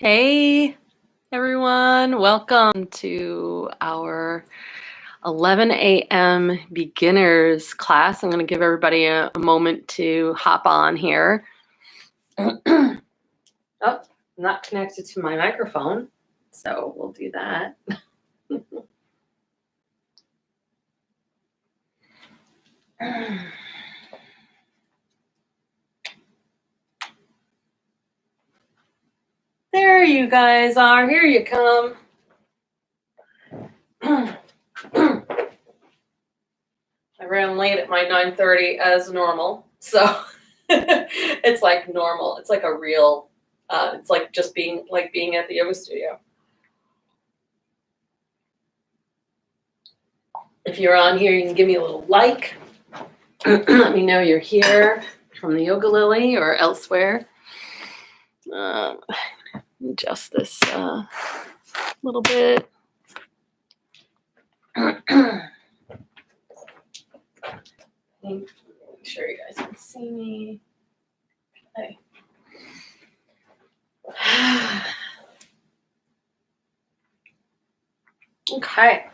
Hey everyone, welcome to our 11 a.m. beginners class. I'm going to give everybody a moment to hop on here. Oh, not connected to my microphone, so we'll do that. There you guys are. Here you come. I ran late at my 9:30 as normal, so it's like normal. It's like a real. It's like just being at the yoga studio. If you're on here, you can give me a little like. Let me know you're here from the Yoga Lily or elsewhere. Adjust this a little bit. Make sure you guys can see me. Okay. Okay.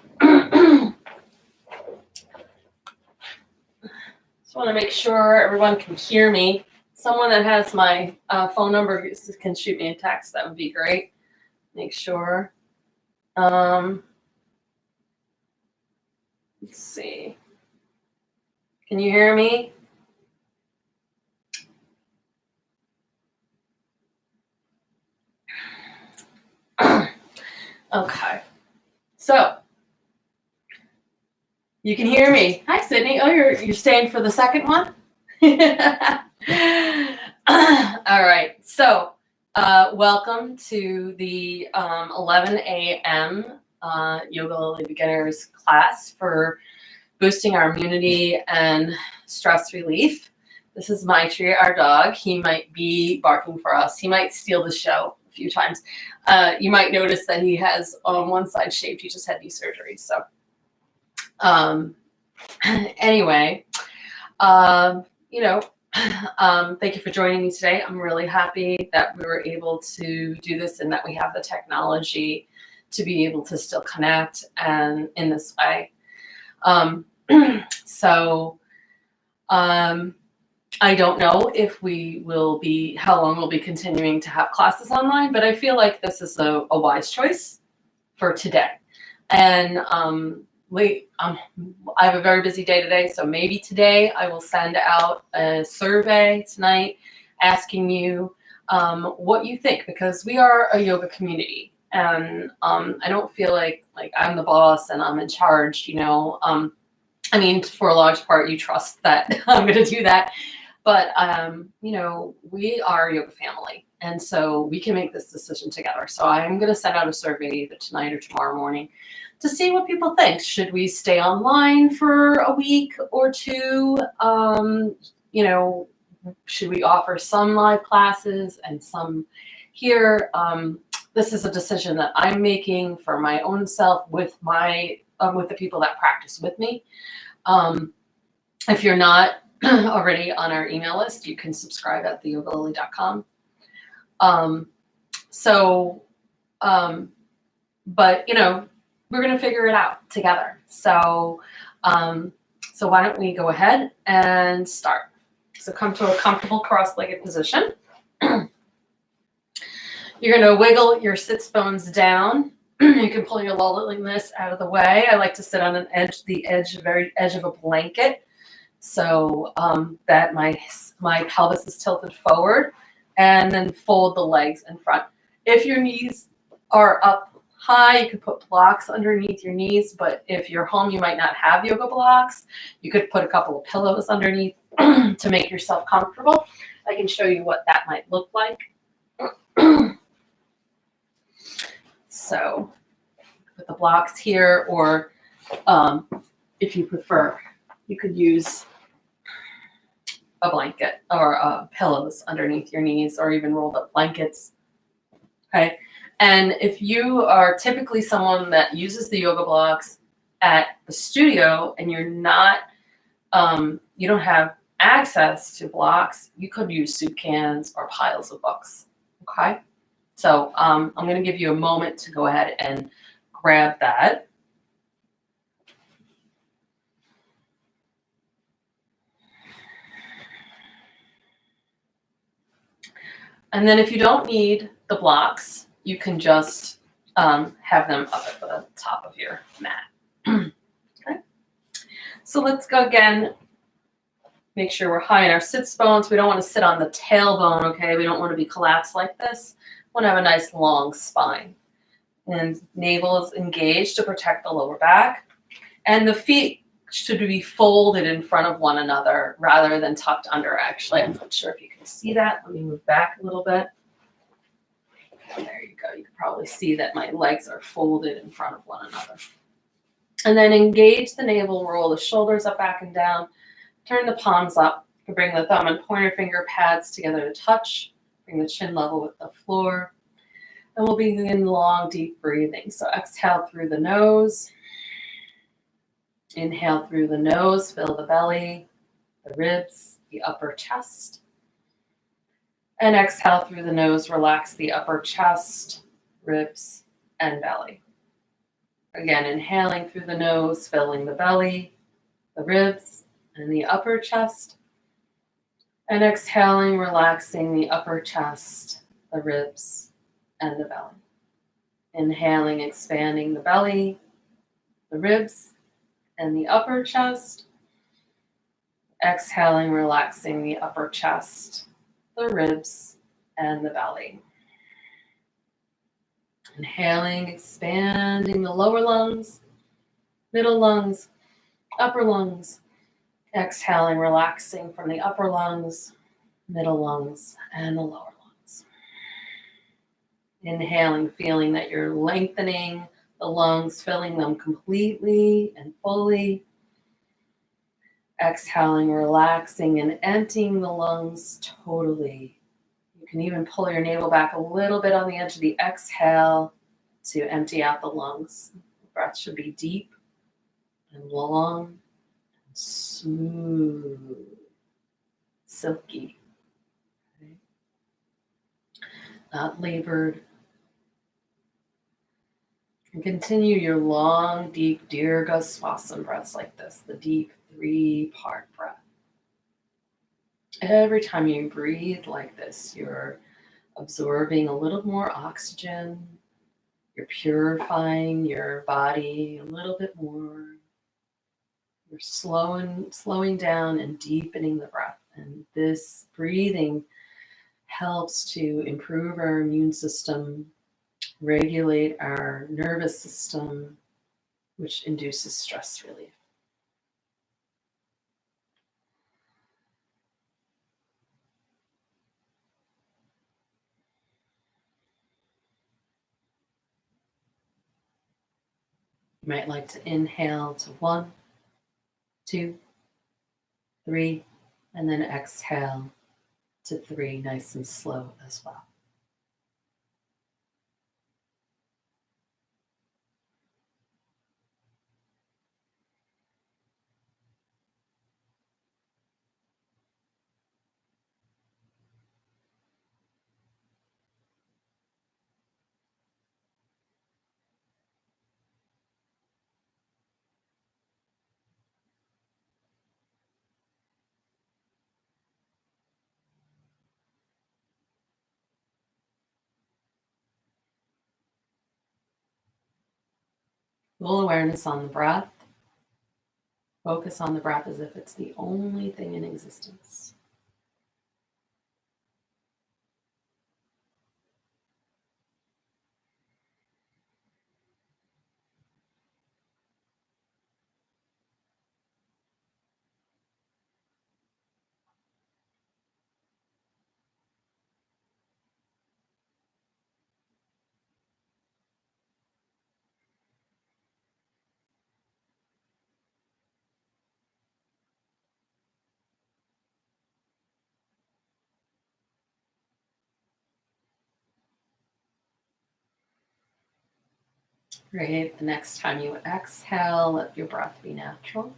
Just want to make sure everyone can hear me. Someone that has my phone number can shoot me a text. That would be great. Make sure. Let's see. Can you hear me? Okay. So you can hear me. Hi, Sydney. Oh, you're staying for the second one? All right. So welcome to the 11 a.m. Yoga Lily Beginners class for boosting our immunity and stress relief. This is Maitri, our dog. He might be barking for us. He might steal the show a few times. You might notice that he has on one side shaved. He just had knee surgery. So anyway, thank you for joining me today. I'm really happy that we were able to do this and that we have the technology to be able to still connect and in this way. I don't know if how long we'll be continuing to have classes online, but I feel like this is a wise choice for today. And I have a very busy day today, so maybe today I will send out a survey tonight asking you what you think, because we are a yoga community, and I don't feel like I'm the boss and I'm in charge, I mean, for a large part, you trust that I'm going to do that. But, we are a yoga family, and so we can make this decision together. So I'm going to send out a survey either tonight or tomorrow morning to see what people think. Should we stay online for a week or two? Should we offer some live classes and some here? This is a decision that I'm making for my own self with the people that practice with me. If you're not already on our email list, you can subscribe at theyogalily.com. But we're going to figure it out together. So why don't we go ahead and start? So come to a comfortable cross-legged position. You're going to wiggle your sits bones down. You can pull your lolliness out of the way. I like to sit on the very edge of a blanket, so that my pelvis is tilted forward, and then fold the legs in front. If your knees are up high, you could put blocks underneath your knees, but if you're home, you might not have yoga blocks. You could put a couple of pillows underneath to make yourself comfortable. I can show you what that might look like. So put the blocks here, or if you prefer, you could use a blanket or pillows underneath your knees, or even rolled up blankets. Okay. And if you are typically someone that uses the yoga blocks at the studio and you're not, you don't have access to blocks, you could use soup cans or piles of books. Okay. So I'm going to give you a moment to go ahead and grab that. And then if you don't need the blocks, you can just have them up at the top of your mat. Okay. So let's go again. Make sure we're high in our sits bones. We don't want to sit on the tailbone, okay? We don't want to be collapsed like this. We want to have a nice long spine. And navel is engaged to protect the lower back. And the feet should be folded in front of one another rather than tucked under, actually. I'm not sure if you can see that. Let me move back a little bit. There you go. You can probably see that my legs are folded in front of one another. And then engage the navel, roll the shoulders up, back, and down. Turn the palms up. Bring the thumb and pointer finger pads together to touch. Bring the chin level with the floor. And we'll begin long, deep breathing. So exhale through the nose. Inhale through the nose, fill the belly, the ribs, the upper chest. And exhale through the nose, relax the upper chest, ribs, and belly. Again, inhaling through the nose, filling the belly, the ribs, and the upper chest. And exhaling, relaxing the upper chest, the ribs, and the belly. Inhaling, expanding the belly, the ribs, and the upper chest. Exhaling, relaxing the upper chest, the ribs, and the belly. Inhaling, expanding the lower lungs, middle lungs, upper lungs. Exhaling, relaxing from the upper lungs, middle lungs, and the lower lungs. Inhaling, feeling that you're lengthening the lungs, filling them completely and fully. Exhaling, relaxing, and emptying the lungs totally. You can even pull your navel back a little bit on the edge of the exhale to empty out the lungs. The breath should be deep and long, and smooth, silky, okay? Not labored. And continue your long, deep Dirga Swasana breaths like this, the deep 3-part breath. Every time you breathe like this, you're absorbing a little more oxygen. You're purifying your body a little bit more. You're slowing down and deepening the breath. And this breathing helps to improve our immune system, regulate our nervous system, which induces stress relief. You might like to inhale to 1, 2, 3, and then exhale to 3, nice and slow as well. Full awareness on the breath. Focus on the breath as if it's the only thing in existence. Great. The next time you exhale, let your breath be natural.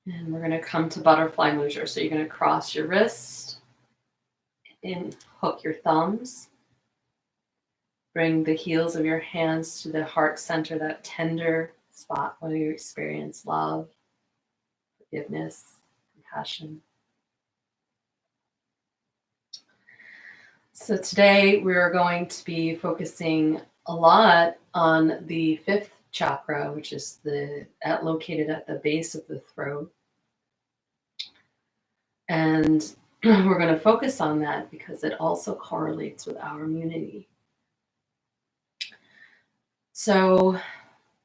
And we're going to come to butterfly mudra. So you're going to cross your wrist and hook your thumbs. Bring the heels of your hands to the heart center, that tender spot where you experience love, forgiveness, compassion. So today we're going to be focusing a lot on the fifth chakra, which is located at the base of the throat. And we're going to focus on that because it also correlates with our immunity. So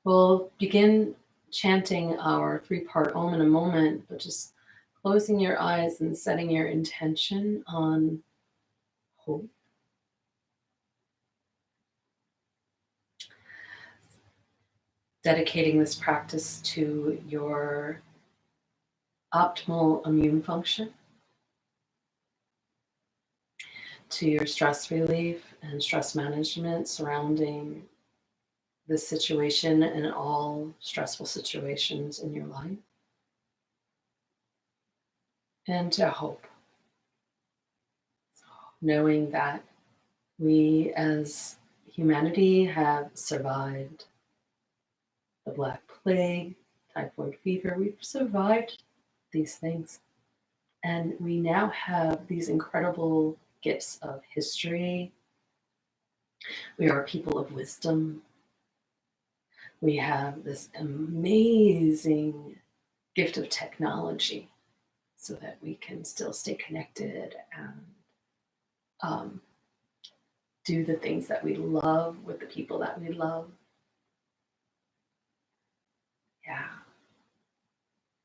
we'll begin chanting our 3-part Om in a moment, but just closing your eyes and setting your intention on hope. Dedicating this practice to your optimal immune function, to your stress relief and stress management surrounding this situation and all stressful situations in your life, and to hope, knowing that we as humanity have survived the Black Plague, typhoid fever. We've survived these things. And we now have these incredible gifts of history. We are people of wisdom. We have this amazing gift of technology so that we can still stay connected and do the things that we love with the people that we love. Yeah.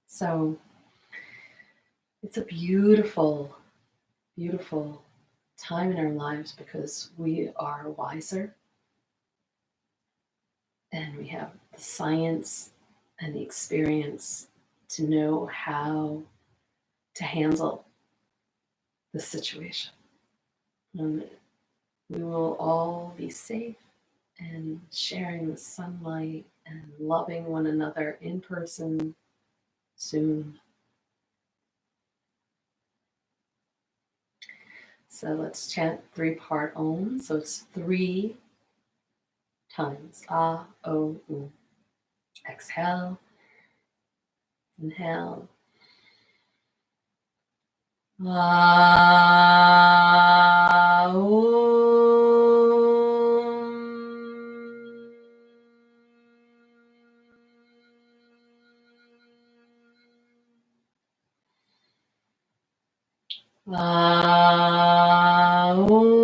So it's a beautiful, beautiful time in our lives because we are wiser and we have the science and the experience to know how to handle the situation. And we will all be safe and sharing the sunlight and loving one another in person soon. So let's chant 3-part Om. So it's 3 times. Ah, O, U. Exhale. Inhale. Ah, O. Ah, O.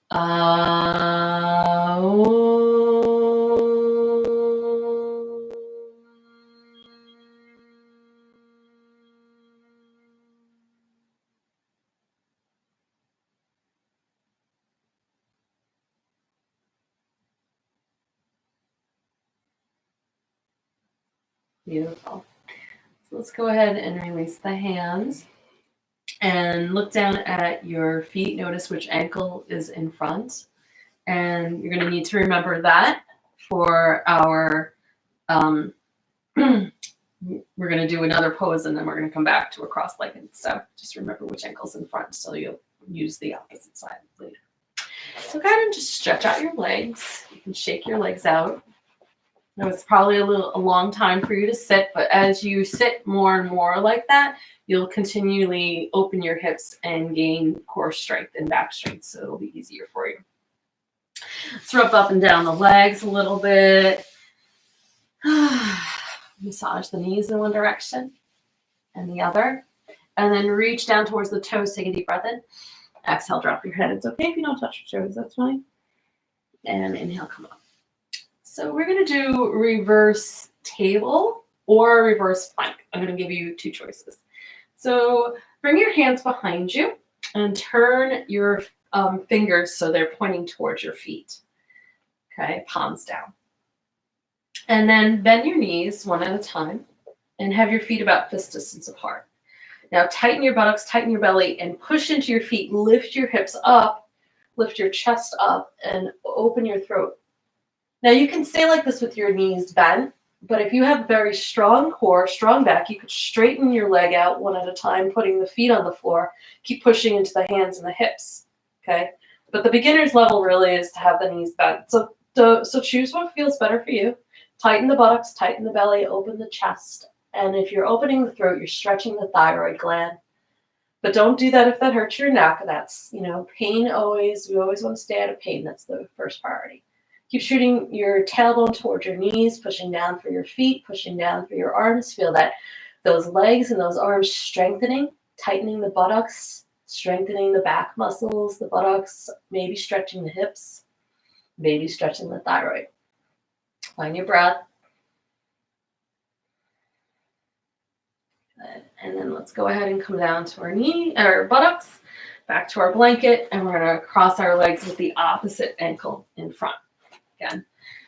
Ah, beautiful. So let's go ahead and release the hands and look down at your feet. Notice which ankle is in front. And you're going to need to remember that for our, we're going to do another pose and then we're going to come back to a cross-legged. So just remember which ankle's in front so you'll use the opposite side later. So go ahead and just stretch out your legs. You can shake your legs out. Now it's probably a long time for you to sit, but as you sit more and more like that, you'll continually open your hips and gain core strength and back strength, so it'll be easier for you. Let's rub up and down the legs a little bit. Massage the knees in one direction and the other. And then reach down towards the toes. Take a deep breath in. Exhale, drop your head. It's okay if you don't touch your toes. That's fine. And inhale, come up. So we're going to do reverse table or reverse plank. I'm going to give you 2 choices. So bring your hands behind you and turn your fingers so they're pointing towards your feet. Okay, palms down. And then bend your knees one at a time and have your feet about fist distance apart. Now tighten your buttocks, tighten your belly, and push into your feet. Lift your hips up, lift your chest up, and open your throat. Now you can stay like this with your knees bent, but if you have a very strong core, strong back, you could straighten your leg out one at a time, putting the feet on the floor. Keep pushing into the hands and the hips, okay? But the beginner's level really is to have the knees bent. So choose what feels better for you. Tighten the buttocks, tighten the belly, open the chest. And if you're opening the throat, you're stretching the thyroid gland. But don't do that if that hurts your neck. That's, pain we always want to stay out of pain. That's the first priority. Keep shooting your tailbone towards your knees, pushing down for your feet, pushing down for your arms. Feel that those legs and those arms strengthening, tightening the buttocks, strengthening the back muscles, the buttocks, maybe stretching the hips, maybe stretching the thyroid. Find your breath. Good. And then let's go ahead and come down to our buttocks, back to our blanket, and we're going to cross our legs with the opposite ankle in front. Again.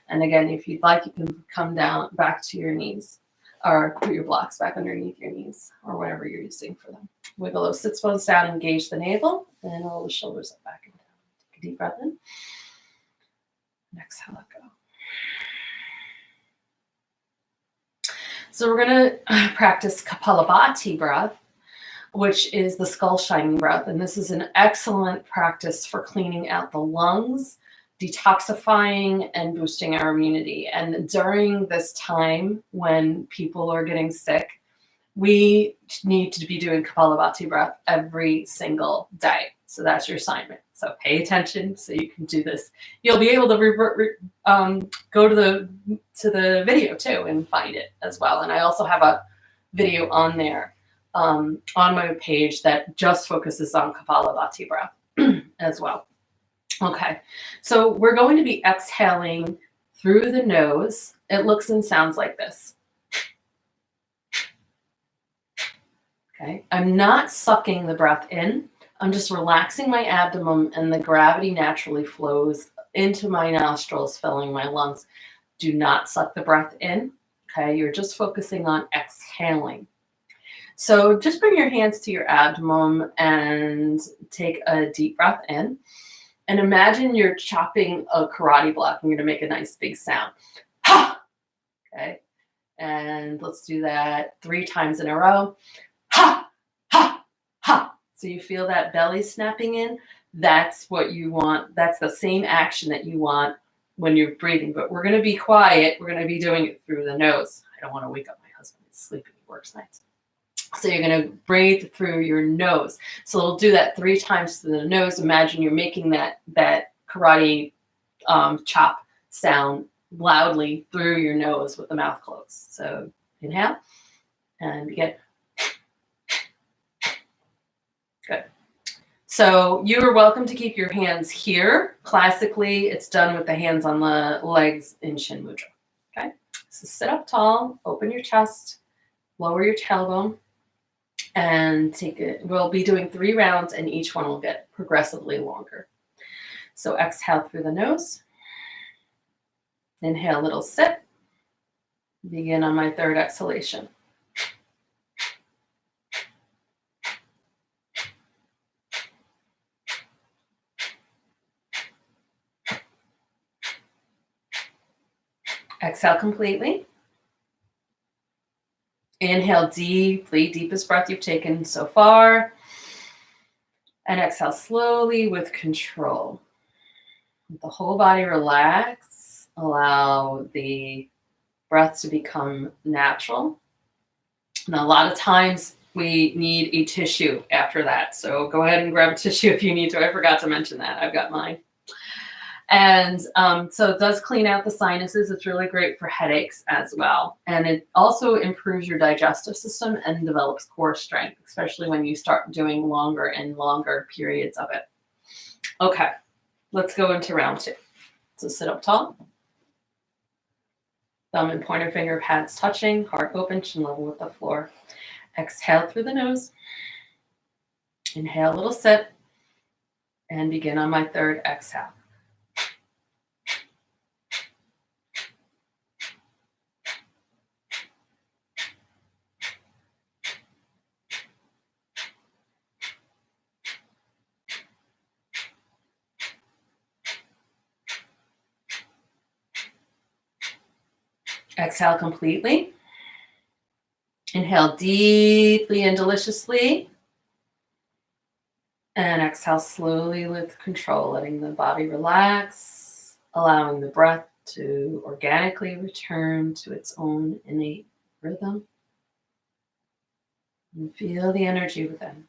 And again, if you'd like, you can come down back to your knees or put your blocks back underneath your knees or whatever you're using for them. Wiggle those sits bones down, engage the navel, and roll the shoulders up, back and down. Take a deep breath in. And exhale, let go. So we're going to practice Kapalabhati Breath, which is the skull shining breath. And this is an excellent practice for cleaning out the lungs, detoxifying, and boosting our immunity. And during this time when people are getting sick, we need to be doing Kapalabhati Breath every single day. So that's your assignment. So pay attention so you can do this. You'll be able to go to the video too and find it as well. And I also have a video on there on my page that just focuses on Kapalabhati Breath as well. Okay, so we're going to be exhaling through the nose. It looks and sounds like this. Okay, I'm not sucking the breath in. I'm just relaxing my abdomen, and the gravity naturally flows into my nostrils, filling my lungs. Do not suck the breath in. Okay, you're just focusing on exhaling. So just bring your hands to your abdomen and take a deep breath in. And imagine you're chopping a karate block and you're going to make a nice big sound. Ha! Okay. And let's do that 3 times in a row. Ha! Ha! Ha! So you feel that belly snapping in. That's what you want. That's the same action that you want when you're breathing. But we're going to be quiet. We're going to be doing it through the nose. I don't want to wake up my husband. He's sleeping. He works nights. So you're going to breathe through your nose. So we'll do that 3 times through the nose. Imagine you're making that karate chop sound loudly through your nose with the mouth closed. So inhale and begin. Good. So you are welcome to keep your hands here. Classically, it's done with the hands on the legs in Shin Mudra. Okay. So sit up tall, open your chest, lower your tailbone. And take it. We'll be doing 3 rounds, and each one will get progressively longer. So exhale through the nose. Inhale, little sip. Begin on my 3rd exhalation. Exhale completely. Inhale deeply, deepest breath you've taken so far. And exhale slowly with control. Let the whole body relax. Allow the breath to become natural. And a lot of times we need a tissue after that. So go ahead and grab a tissue if you need to. I forgot to mention that. I've got mine. And so it does clean out the sinuses. It's really great for headaches as well. And it also improves your digestive system and develops core strength, especially when you start doing longer and longer periods of it. Okay, let's go into round 2. So sit up tall. Thumb and pointer finger pads touching, heart open, chin level with the floor. Exhale through the nose. Inhale, little sip. And begin on my 3rd exhale. Exhale completely. Inhale deeply and deliciously. And exhale slowly with control, letting the body relax, allowing the breath to organically return to its own innate rhythm. And feel the energy within.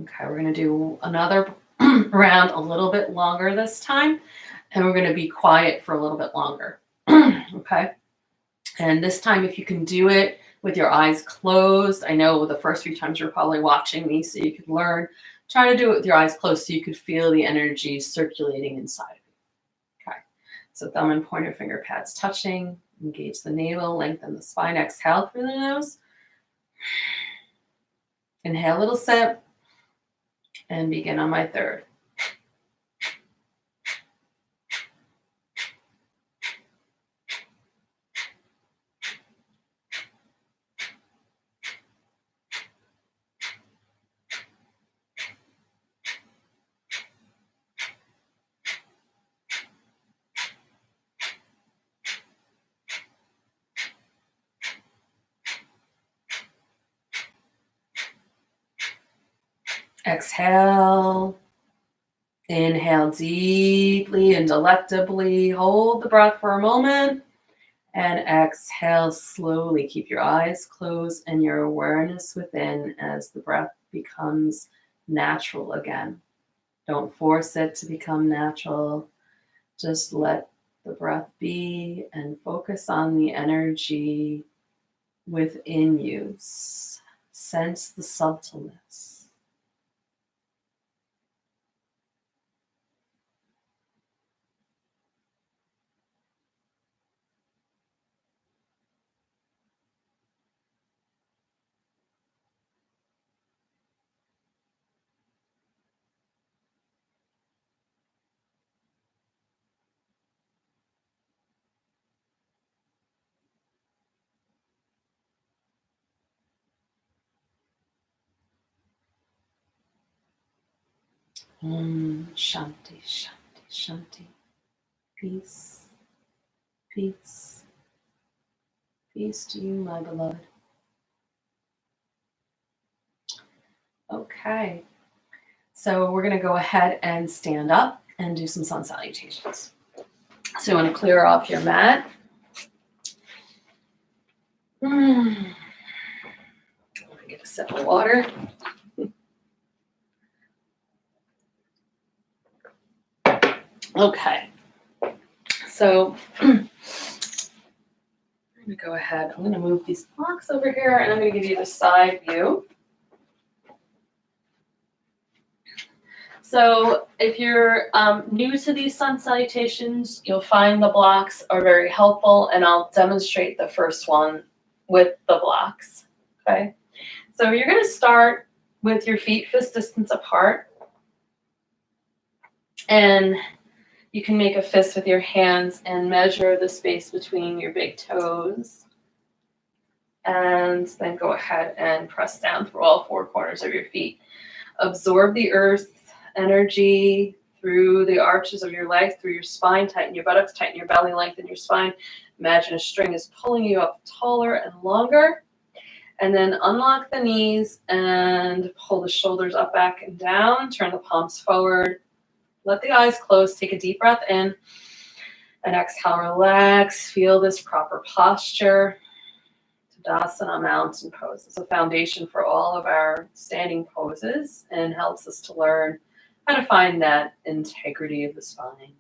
Okay, we're going to do another round a little bit longer this time, and we're going to be quiet for a little bit longer. Okay, and this time, if you can do it with your eyes closed, I know the first few times you're probably watching me, so you could learn. Try to do it with your eyes closed so you could feel the energy circulating inside of you. Okay, so thumb and pointer finger pads touching. Engage the navel, lengthen the spine. Exhale through the nose. Inhale a little sip. And begin on my third. Exhale. Inhale deeply and delectably. Hold the breath for a moment. And exhale slowly. Keep your eyes closed and your awareness within as the breath becomes natural again. Don't force it to become natural. Just let the breath be and focus on the energy within you. Sense the subtleness. Shanti, shanti, shanti. Peace, peace, peace to you, my beloved. Okay, so we're going to go ahead and stand up and do some sun salutations. So you want to clear off your mat. Get a sip of water. Okay, so I'm going to go ahead. I'm going to move these blocks over here, and I'm going to give you the side view. So if you're new to these sun salutations, you'll find the blocks are very helpful, and I'll demonstrate the first one with the blocks. Okay, so you're going to start with your feet fist distance apart, and you can make a fist with your hands and measure the space between your big toes. And then go ahead and press down through all four corners of your feet. Absorb the earth energy through the arches of your legs, through your spine. Tighten your buttocks, tighten your belly, lengthen your spine. Imagine a string is pulling you up taller and longer. And then unlock the knees and pull the shoulders up, back, and down. Turn the palms forward. Let the eyes close. Take a deep breath in. And exhale, relax. Feel this proper posture. Tadasana mountain pose is a foundation for all of our standing poses and helps us to learn how to find that integrity of the spine.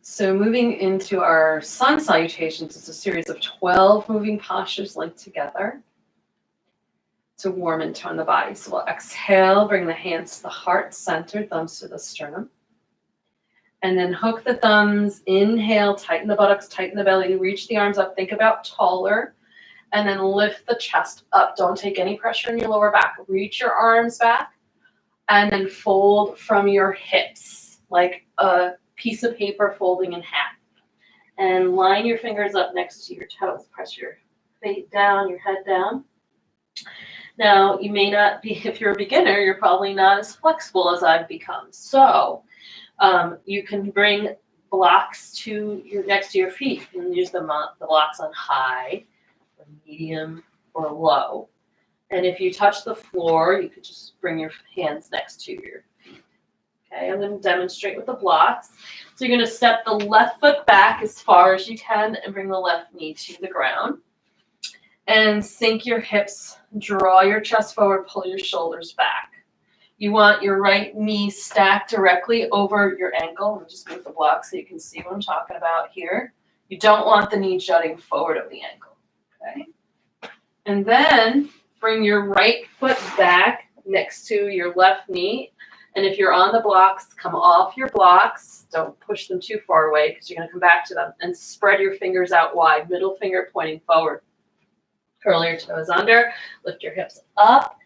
So moving into our sun salutations, it's a series of 12 moving postures linked together to warm and tone the body. So we'll exhale, bring the hands to the heart center, thumbs to the sternum. And then hook the thumbs, inhale, tighten the buttocks, tighten the belly, reach the arms up, think about taller, and then lift the chest up. Don't take any pressure in your lower back. Reach your arms back, and then fold from your hips, like a piece of paper folding in half. And line your fingers up next to your toes. Press your face down, your head down. Now, you may not be, if you're a beginner, you're probably not as flexible as I've become. So you can bring blocks to your next to your feet. You can use the blocks on high, or medium, or low. And if you touch the floor, you could just bring your hands next to your feet. Okay, I'm going to demonstrate with the blocks. So you're going to step the left foot back as far as you can and bring the left knee to the ground. And sink your hips, draw your chest forward, pull your shoulders back. You want your right knee stacked directly over your ankle. Let me just move the block so you can see what I'm talking about here. You don't want the knee jutting forward of the ankle. Okay. And then bring your right foot back next to your left knee. And if you're on the blocks, come off your blocks. Don't push them too far away because you're going to come back to them. And spread your fingers out wide, middle finger pointing forward. Curl your toes under, lift your hips up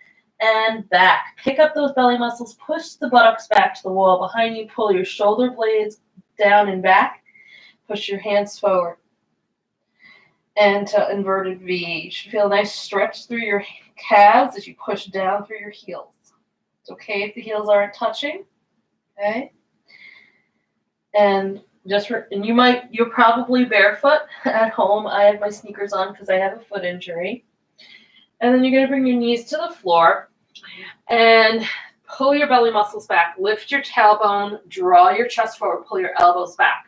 and back. Pick up those belly muscles, push the buttocks back to the wall behind you, pull your shoulder blades down and back, push your hands forward. And to inverted V. You should feel a nice stretch through your calves as you push down through your heels. It's okay if the heels aren't touching, okay? And you're probably barefoot at home. I have my sneakers on because I have a foot injury. And then you're going to bring your knees to the floor and pull your belly muscles back. Lift your tailbone, draw your chest forward, pull your elbows back.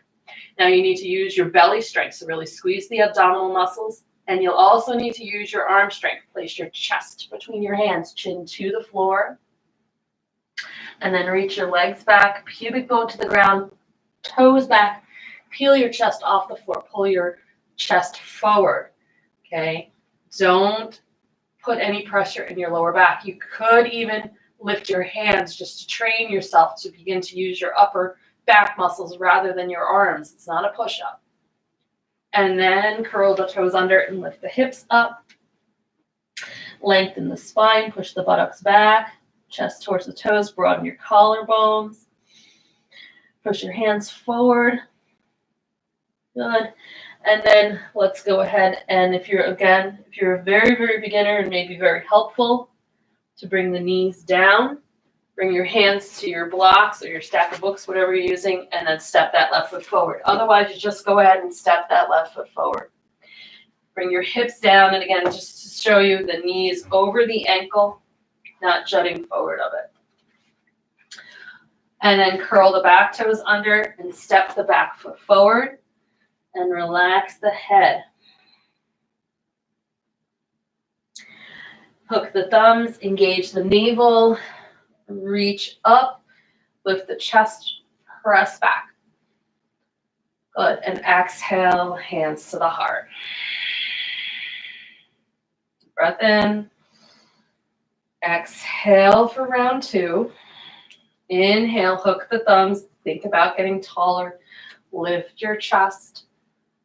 Now you need to use your belly strength, so really squeeze the abdominal muscles. And you'll also need to use your arm strength. Place your chest between your hands, chin to the floor. And then reach your legs back, pubic bone to the ground, toes back, peel your chest off the floor, pull your chest forward, okay? Don't put any pressure in your lower back. You could even lift your hands just to train yourself to begin to use your upper back muscles rather than your arms. It's not a push-up. And then curl the toes under and lift the hips up. Lengthen the spine, push the buttocks back, chest towards the toes, broaden your collarbones. Push your hands forward. Good. And then let's go ahead and if you're a very, very beginner, it may be very helpful to bring the knees down. Bring your hands to your blocks or your stack of books, whatever you're using, and then step that left foot forward. Otherwise, you just go ahead and step that left foot forward. Bring your hips down, and again, just to show you, the knees over the ankle, not jutting forward of it. And then curl the back toes under and step the back foot forward and relax the head. Hook the thumbs, engage the navel, reach up, lift the chest, press back. Good, and exhale, hands to the heart. Breath in. Exhale for round 2. Inhale, hook the thumbs, think about getting taller, lift your chest,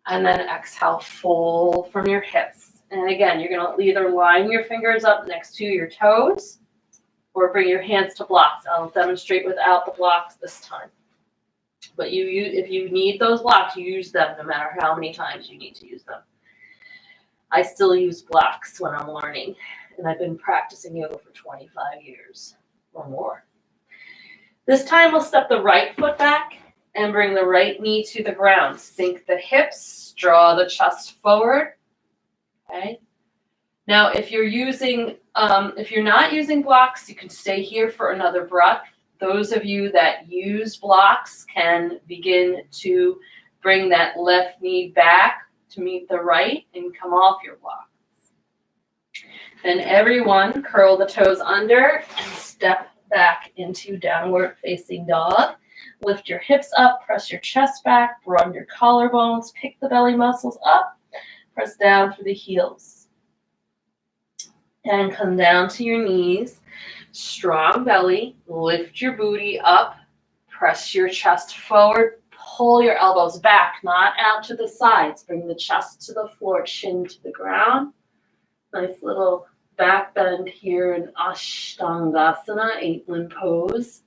and then exhale, fold from your hips. And again, you're going to either line your fingers up next to your toes or bring your hands to blocks. I'll demonstrate without the blocks this time. But if you need those blocks, you use them no matter how many times you need to use them. I still use blocks when I'm learning, and I've been practicing yoga for 25 years or more. This time we'll step the right foot back and bring the right knee to the ground. Sink the hips, draw the chest forward. Okay. Now, if you're not using blocks, you can stay here for another breath. Those of you that use blocks can begin to bring that left knee back to meet the right and come off your blocks. Then everyone curl the toes under and step back into downward facing dog. Lift your hips up, press your chest back, broaden your collarbones, pick the belly muscles up, press down through the heels. And come down to your knees, strong belly, lift your booty up, press your chest forward, pull your elbows back, not out to the sides. Bring the chest to the floor, chin to the ground. Nice little back bend here in Ashtangasana, 8-limb pose.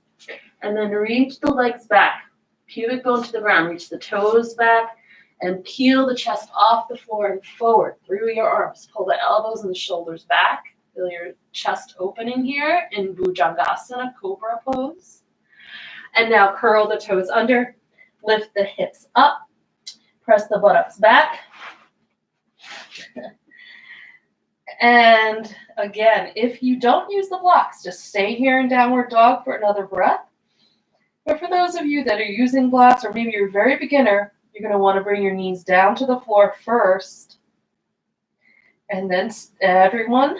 And then reach the legs back, pubic bone to the ground. Reach the toes back, and peel the chest off the floor and forward through your arms. Pull the elbows and the shoulders back. Feel your chest opening here in Bhujangasana, Cobra pose. And now curl the toes under, lift the hips up, press the buttocks back. And again, if you don't use the blocks, just stay here in downward dog for another breath. But for those of you that are using blocks, or maybe you're a very beginner, you're going to want to bring your knees down to the floor first. And then everyone,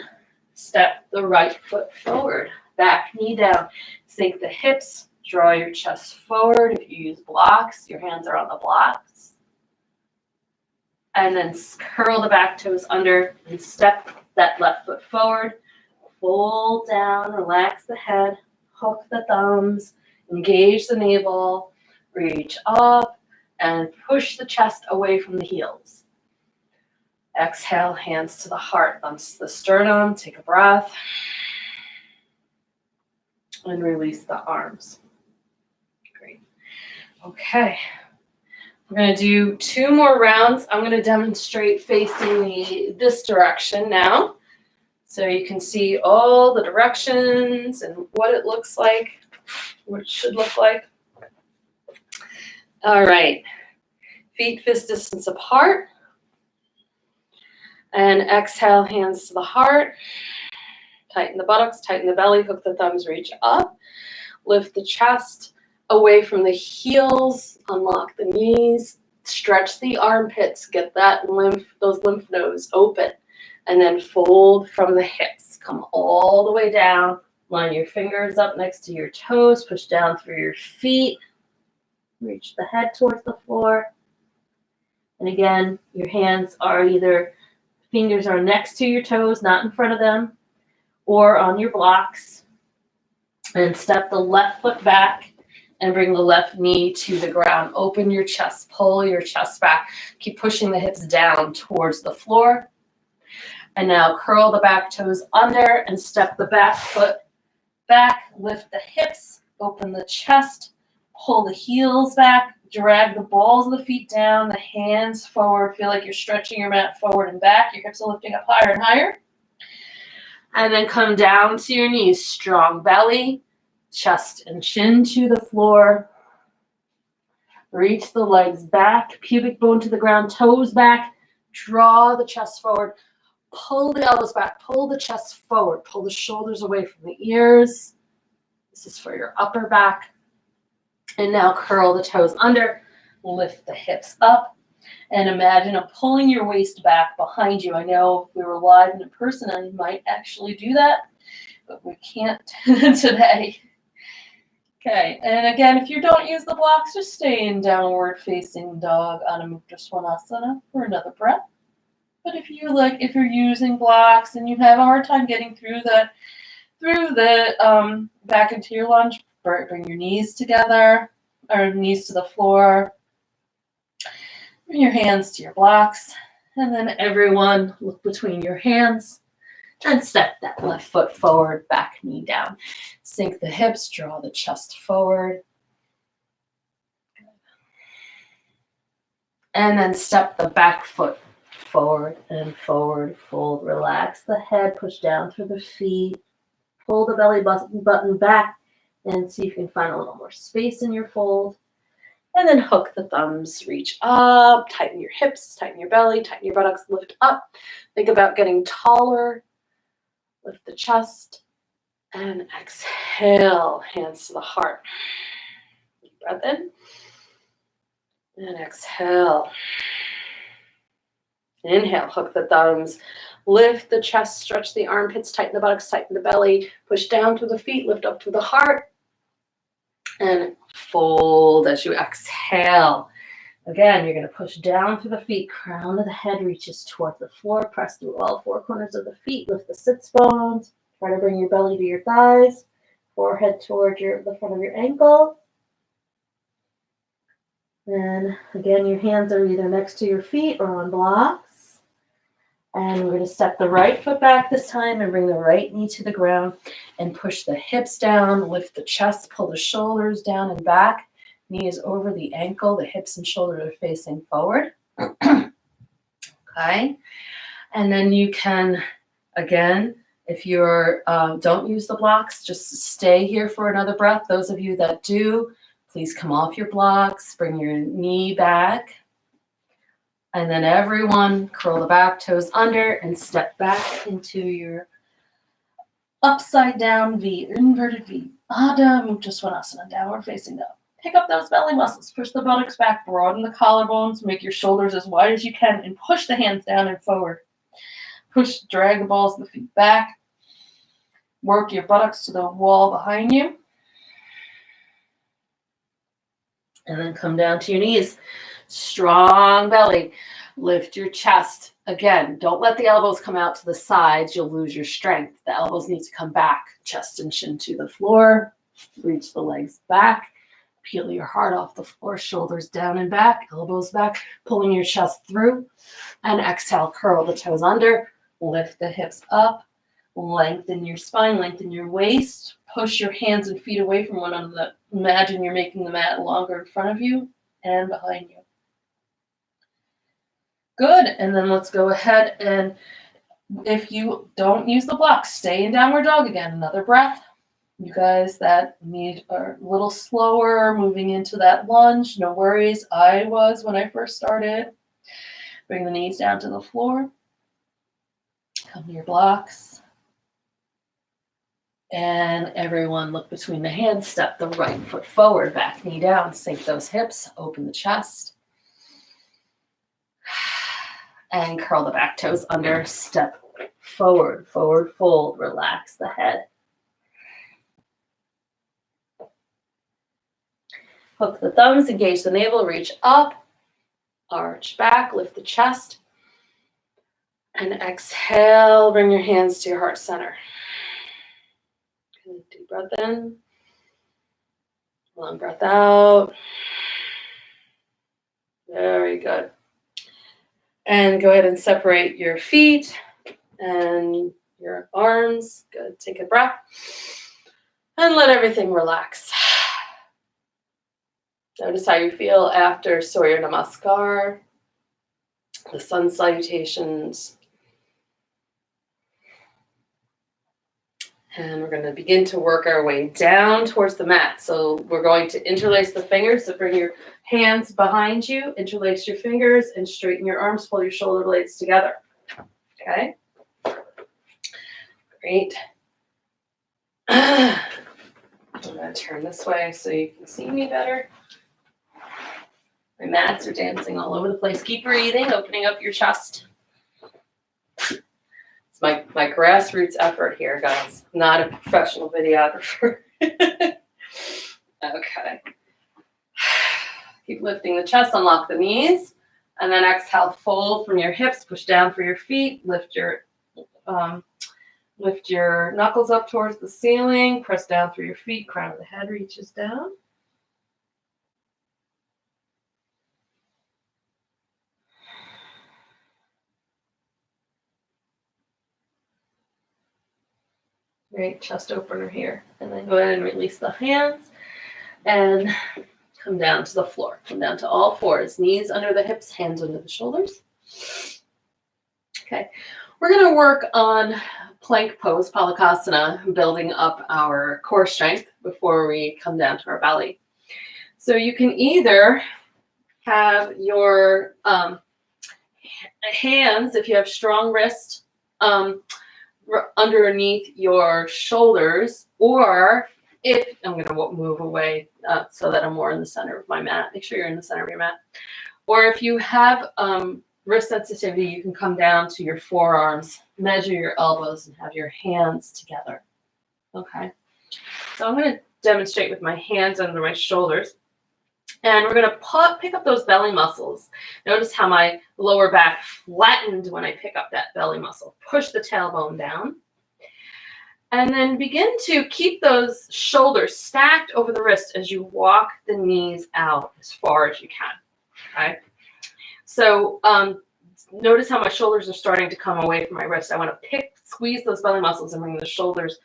step the right foot forward, back knee down. Sink the hips, draw your chest forward. If you use blocks, your hands are on the blocks. And then curl the back toes under and step that left foot forward. Fold down, relax the head, hook the thumbs, engage the navel, reach up, and push the chest away from the heels. Exhale, hands to the heart, thumbs to the sternum. Take a breath. And release the arms. Great. Okay. We're going to do 2 more rounds. I'm going to demonstrate facing this direction now. So you can see all the directions and what it looks like, what it should look like. All right. Feet fist distance apart. And exhale, hands to the heart. Tighten the buttocks, tighten the belly, hook the thumbs, reach up. Lift the chest away from the heels, unlock the knees, stretch the armpits, get that those lymph nodes open, and then fold from the hips. Come all the way down, line your fingers up next to your toes, push down through your feet, reach the head towards the floor. And again, your hands are fingers are next to your toes, not in front of them, or on your blocks. And step the left foot back and bring the left knee to the ground. Open your chest, pull your chest back. Keep pushing the hips down towards the floor. And now curl the back toes under and step the back foot back. Lift the hips, open the chest, pull the heels back, drag the balls of the feet down, the hands forward. Feel like you're stretching your mat forward and back. Your hips are lifting up higher and higher. And then come down to your knees. Strong belly, chest and chin to the floor. Reach the legs back, pubic bone to the ground, toes back. Draw the chest forward. Pull the elbows back. Pull the chest forward. Pull the shoulders away from the ears. This is for your upper back. And now curl the toes under. Lift the hips up. And imagine pulling your waist back behind you. I know if we were live and in person, I might actually do that, but we can't today. Okay, and again, if you don't use the blocks, just stay in downward facing dog Adho Mukha Svanasana for another breath. But if you're using blocks and you have a hard time getting through the back into your lunge, bring your knees together, or knees to the floor. Bring your hands to your blocks, and then everyone look between your hands. Try and step that left foot forward, back knee down. Sink the hips, draw the chest forward. And then step the back foot forward and forward, fold. Relax the head, push down through the feet. Pull the belly button back and see if you can find a little more space in your fold. And then hook the thumbs, reach up, tighten your hips, tighten your belly, tighten your buttocks, lift up. Think about getting taller. Lift the chest and exhale, hands to the heart. Deep breath in and exhale. Inhale, hook the thumbs, lift the chest, stretch the armpits, tighten the buttocks, tighten the belly, push down through the feet, lift up through the heart. And fold as you exhale. Again, you're going to push down through the feet. Crown of the head reaches toward the floor. Press through all 4 corners of the feet. Lift the sits bones. Try to bring your belly to your thighs. Forehead toward the front of your ankle. And again, your hands are either next to your feet or on blocks. And we're going to step the right foot back this time and bring the right knee to the ground and push the hips down, lift the chest, pull the shoulders down and back. Knee is over the ankle, the hips and shoulders are facing forward. Okay. And then you can, again, if you're don't use the blocks, just stay here for another breath. Those of you that do, please come off your blocks, bring your knee back. And then everyone curl the back toes under and step back into your upside down V, inverted V. Adha Mukta Svanasana, downward facing dog. Pick up those belly muscles, push the buttocks back, broaden the collarbones, make your shoulders as wide as you can, and push the hands down and forward. Push, drag the balls of the feet back. Work your buttocks to the wall behind you. And then come down to your knees. Strong belly. Lift your chest. Again, don't let the elbows come out to the sides. You'll lose your strength. The elbows need to come back. Chest and chin to the floor. Reach the legs back. Peel your heart off the floor. Shoulders down and back. Elbows back. Pulling your chest through. And exhale, curl the toes under. Lift the hips up. Lengthen your spine. Lengthen your waist. Push your hands and feet away from one another. Imagine you're making the mat longer in front of you and behind you. Good. And then let's go ahead and if you don't use the blocks, stay in downward dog again. Another breath. You guys that are a little slower moving into that lunge, no worries. I was when I first started. Bring the knees down to the floor. Come to your blocks. And everyone look between the hands. Step the right foot forward, back knee down. Sink those hips. Open the chest. And curl the back toes under. Step forward, forward fold. Relax the head. Hook the thumbs, engage the navel, reach up. Arch back, lift the chest. And exhale, bring your hands to your heart center. Deep breath in. Long breath out. Very good. And go ahead and separate your feet and your arms. Good. Take a breath. And let everything relax. Notice how you feel after Surya Namaskar, the sun salutations. And we're going to begin to work our way down towards the mat. So we're going to interlace the fingers. So bring your hands behind you, interlace your fingers, and straighten your arms. Pull your shoulder blades together. Okay? Great. I'm going to turn this way so you can see me better. My mats are dancing all over the place. Keep breathing, opening up your chest. It's my grassroots effort here, guys. Not a professional videographer. Okay. Keep lifting the chest, unlock the knees, and then exhale, fold from your hips, push down for your feet, lift your knuckles up towards the ceiling, press down through your feet, crown of the head reaches down. Great, chest opener here. And then go ahead and release the hands and come down to the floor. Come down to all fours, knees under the hips, hands under the shoulders. Okay, we're going to work on plank pose, Palakasana, building up our core strength before we come down to our belly. So you can either have your hands, if you have strong wrist, underneath your shoulders, or if I'm going to move away so that I'm more in the center of my mat. Make sure you're in the center of your mat. Or if you have wrist sensitivity, you can come down to your forearms, measure your elbows, and have your hands together. Okay. So I'm going to demonstrate with my hands under my shoulders. And we're going to pick up those belly muscles. Notice how my lower back flattened when I pick up that belly muscle. Push the tailbone down. And then begin to keep those shoulders stacked over the wrist as you walk the knees out as far as you can. Okay. So notice how my shoulders are starting to come away from my wrist. I want to squeeze those belly muscles and bring the shoulders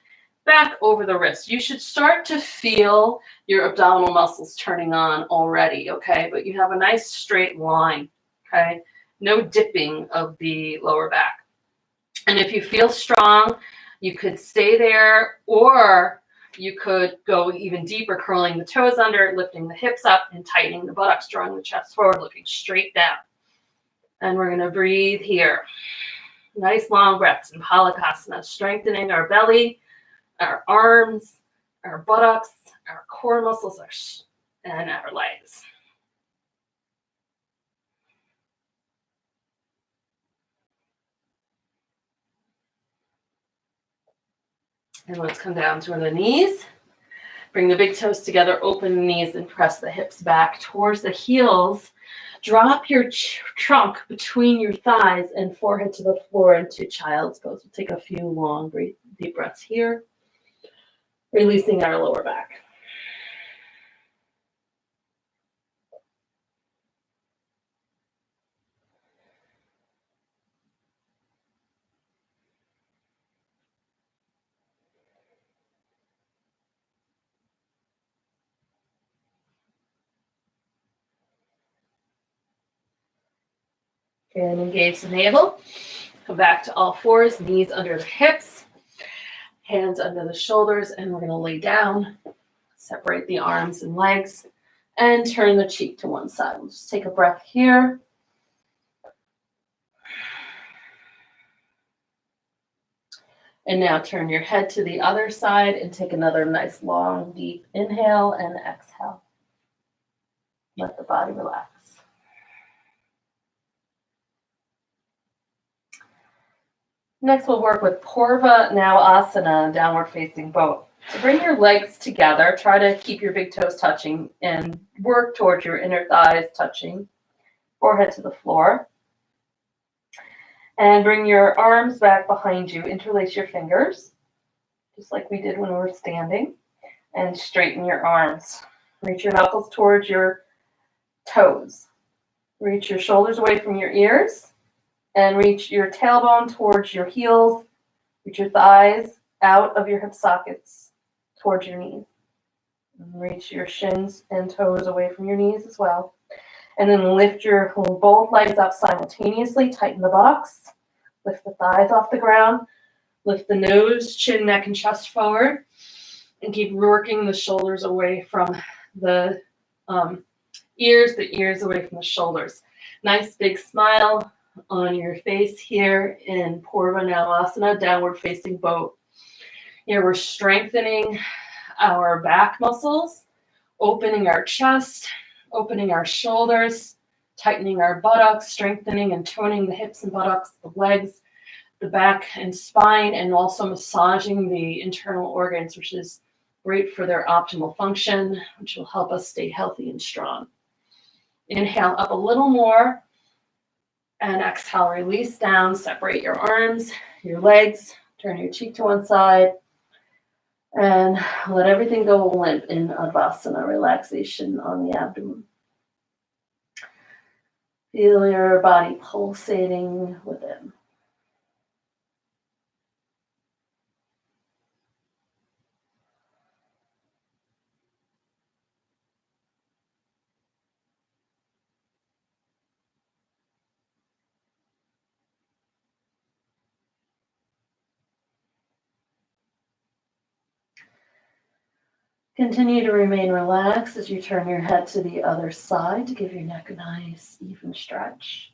back over the wrist. You should start to feel your abdominal muscles turning on already, okay? But you have a nice straight line, okay? No dipping of the lower back. And if you feel strong, you could stay there, or you could go even deeper, curling the toes under, lifting the hips up, and tightening the buttocks, drawing the chest forward, looking straight down. And we're going to breathe here. Nice long breaths in Palakasana, strengthening our belly, our arms, our buttocks, our core muscles, and our legs. And let's come down to the knees. Bring the big toes together, open the knees, and press the hips back towards the heels. Drop your trunk between your thighs and forehead to the floor into child's pose. We'll take a few long, deep breaths here, releasing our lower back. And engage the navel. Come back to all fours, knees under the hips, hands under the shoulders, and we're going to lay down. Separate the arms and legs, and turn the cheek to one side. We'll just take a breath here. And now turn your head to the other side and take another nice, long, deep inhale and exhale. Let the body relax. Next, we'll work with Purva Now Asana, downward facing boat. So bring your legs together. Try to keep your big toes touching and work towards your inner thighs touching, forehead to the floor. And bring your arms back behind you. Interlace your fingers, just like we did when we were standing. And straighten your arms. Reach your knuckles towards your toes. Reach your shoulders away from your ears. And reach your tailbone towards your heels. Reach your thighs out of your hip sockets towards your knees. And reach your shins and toes away from your knees as well. And then lift your both legs up simultaneously. Tighten the buttocks. Lift the thighs off the ground. Lift the nose, chin, neck, and chest forward. And keep working the shoulders away from the ears away from the shoulders. Nice big smile on your face here in Purva Now Asana, downward facing boat. Here we're strengthening our back muscles, opening our chest, opening our shoulders, tightening our buttocks, strengthening and toning the hips and buttocks, the legs, the back and spine, and also massaging the internal organs, which is great for their optimal function, which will help us stay healthy and strong. Inhale up a little more. And exhale, release down, separate your arms, your legs, turn your cheek to one side, and let everything go limp in Advasana, relaxation on the abdomen. Feel your body pulsating within. Continue to remain relaxed as you turn your head to the other side to give your neck a nice, even stretch.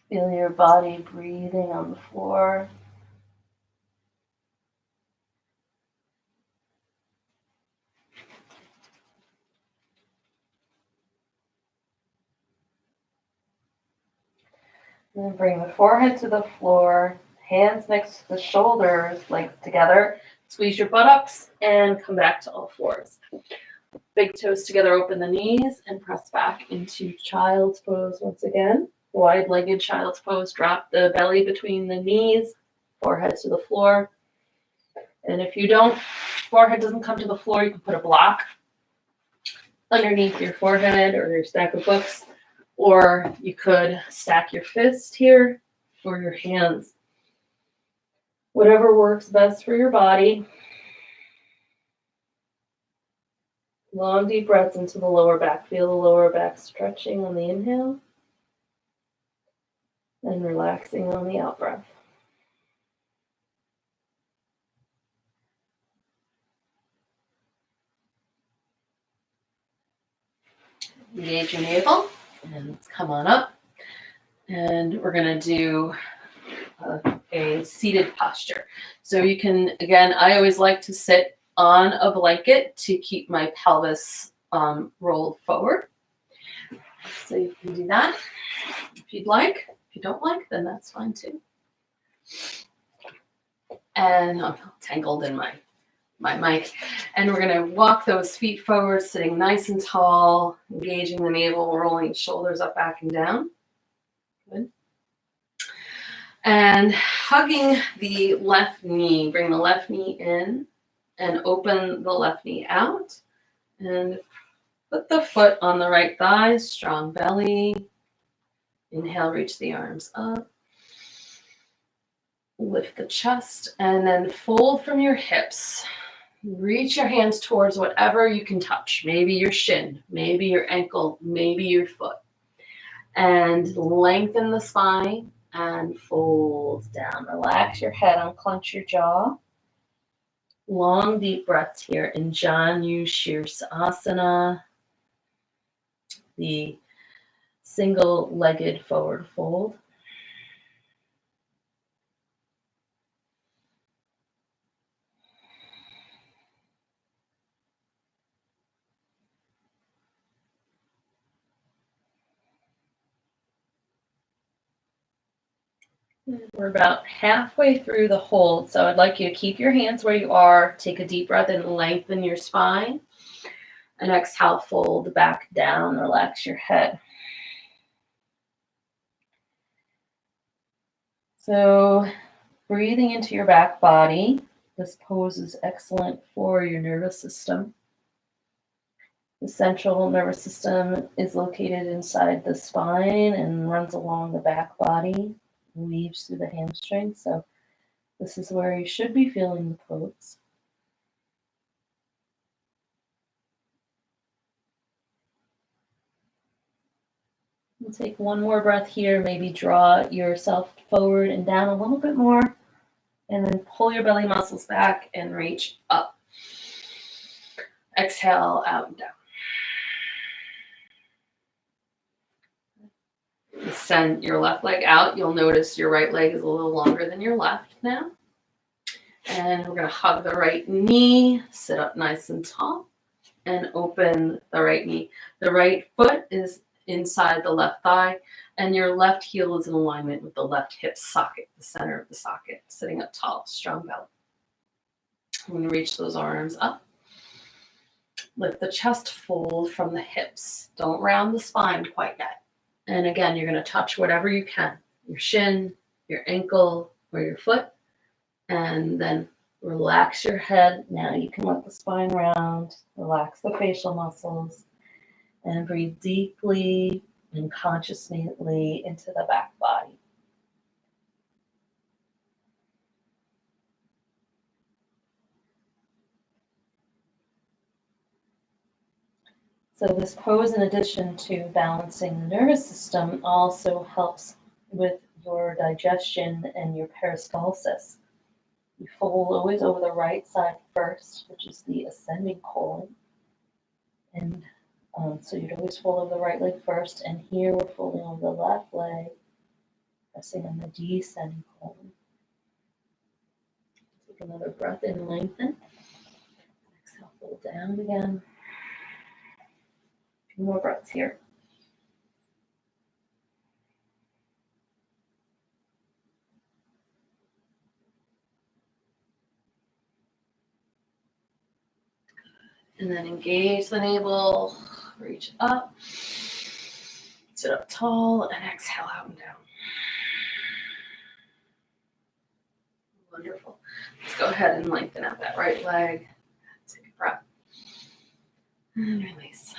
Feel your body breathing on the floor. Then bring the forehead to the floor, hands next to the shoulders, legs together. Squeeze your buttocks and come back to all fours. Big toes together, open the knees and press back into child's pose once again. Wide-legged child's pose. Drop the belly between the knees, forehead to the floor. And if you don't, forehead doesn't come to the floor, you can put a block underneath your forehead or your stack of books, or you could stack your fist here or your hands. Whatever works best for your body. Long, deep breaths into the lower back. Feel the lower back stretching on the inhale and relaxing on the out breath. Engage your navel and come on up. And we're going to do a seated posture. So you can, again, I always like to sit on a blanket to keep my pelvis rolled forward. So you can do that if you'd like. If you don't like, then that's fine too. And I'm tangled in my mic. And we're going to walk those feet forward, sitting nice and tall, engaging the navel, rolling shoulders up, back, and down. Good. And hugging the left knee. Bring the left knee in and open the left knee out. And put the foot on the right thigh, strong belly. Inhale, reach the arms up. Lift the chest and then fold from your hips. Reach your hands towards whatever you can touch. Maybe your shin, maybe your ankle, maybe your foot. And lengthen the spine and fold down. Relax your head, unclench your jaw. Long, deep breaths here in Janu Asana, the single-legged forward fold. We're about halfway through the hold, so I'd like you to keep your hands where you are. Take a deep breath and lengthen your spine. And exhale, fold back down, relax your head. So breathing into your back body. This pose is excellent for your nervous system. The central nervous system is located inside the spine and runs along the back body, weaves through the hamstring. So this is where you should be feeling the pose. And take one more breath here. Maybe draw yourself forward and down a little bit more. And then pull your belly muscles back and reach up. Exhale, out and down. Send your left leg out. You'll notice your right leg is a little longer than your left now. And we're going to hug the right knee, sit up nice and tall, and open the right knee. The right foot is inside the left thigh, and your left heel is in alignment with the left hip socket, the center of the socket, sitting up tall, strong belly. I'm going to reach those arms up. Lift the chest, fold from the hips. Don't round the spine quite yet. And again, you're going to touch whatever you can, your shin, your ankle, or your foot. And then relax your head. Now you can let the spine round, relax the facial muscles, and breathe deeply and consciously into the back body. So this pose, in addition to balancing the nervous system, also helps with your digestion and your peristalsis. You fold always over the right side first, which is the ascending colon. And so you'd always fold over the right leg first. And here we're folding over the left leg, pressing on the descending colon. Take another breath in, lengthen. Exhale, fold down again. A few more breaths here. And then engage the navel, reach up, sit up tall, and exhale out and down. Wonderful. Let's go ahead and lengthen out that right leg. Take a breath. And release.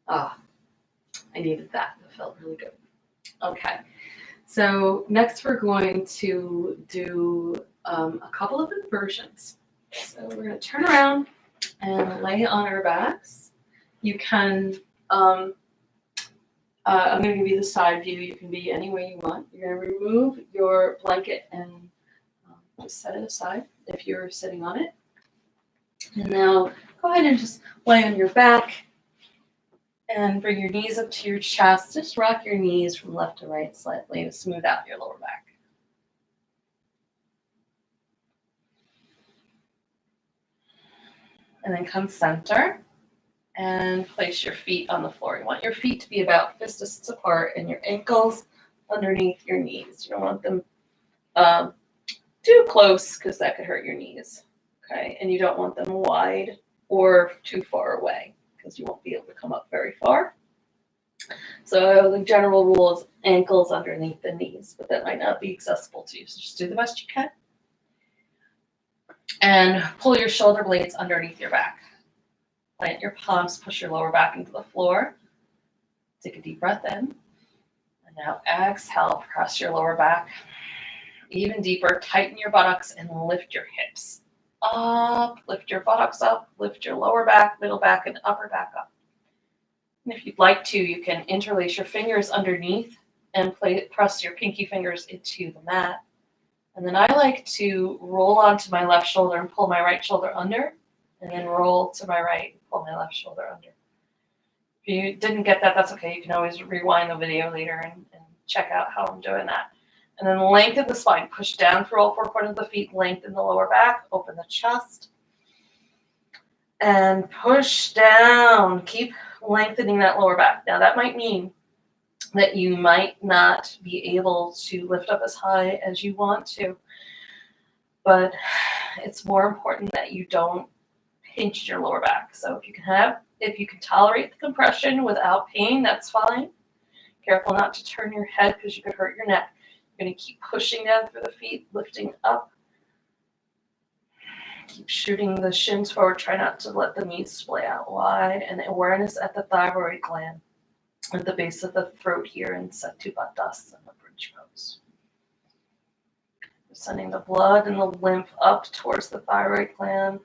Ah, I needed that. That felt really good. Okay. So next we're going to do a couple of inversions. So we're going to turn around and lay on our backs. You can, I'm going to give you the side view. You can be any way you want. You're going to remove your blanket and just set it aside if you're sitting on it. And now go ahead and just lay on your back and bring your knees up to your chest. Just rock your knees from left to right slightly to smooth out your lower back. And then come center and place your feet on the floor. You want your feet to be about fist distance apart and your ankles underneath your knees. You don't want them too close because that could hurt your knees. Okay, and you don't want them wide or too far away because you won't be able to come up very far. So the general rule is ankles underneath the knees, but that might not be accessible to you. So just do the best you can. And pull your shoulder blades underneath your back. Plant your palms, push your lower back into the floor. Take a deep breath in. And now exhale, press your lower back even deeper. Tighten your buttocks and lift your hips up. Lift your buttocks up. Lift your lower back, middle back, and upper back up. And if you'd like to, you can interlace your fingers underneath and press your pinky fingers into the mat. And then I like to roll onto my left shoulder and pull my right shoulder under, and then roll to my right and pull my left shoulder under. If you didn't get that, that's okay. You can always rewind the video later and check out how I'm doing that. And then lengthen the spine. Push down through all four corners of the feet. Lengthen the lower back. Open the chest. And push down. Keep lengthening that lower back. Now that might mean that you might not be able to lift up as high as you want to. But it's more important that you don't pinch your lower back. So if you can tolerate the compression without pain, that's fine. Careful not to turn your head because you could hurt your neck. You're going to keep pushing down through the feet, lifting up. Keep shooting the shins forward. Try not to let the knees splay out wide. And awareness at the thyroid gland at the base of the throat here in Satupatthana and the bridge pose. Sending the blood and the lymph up towards the thyroid gland.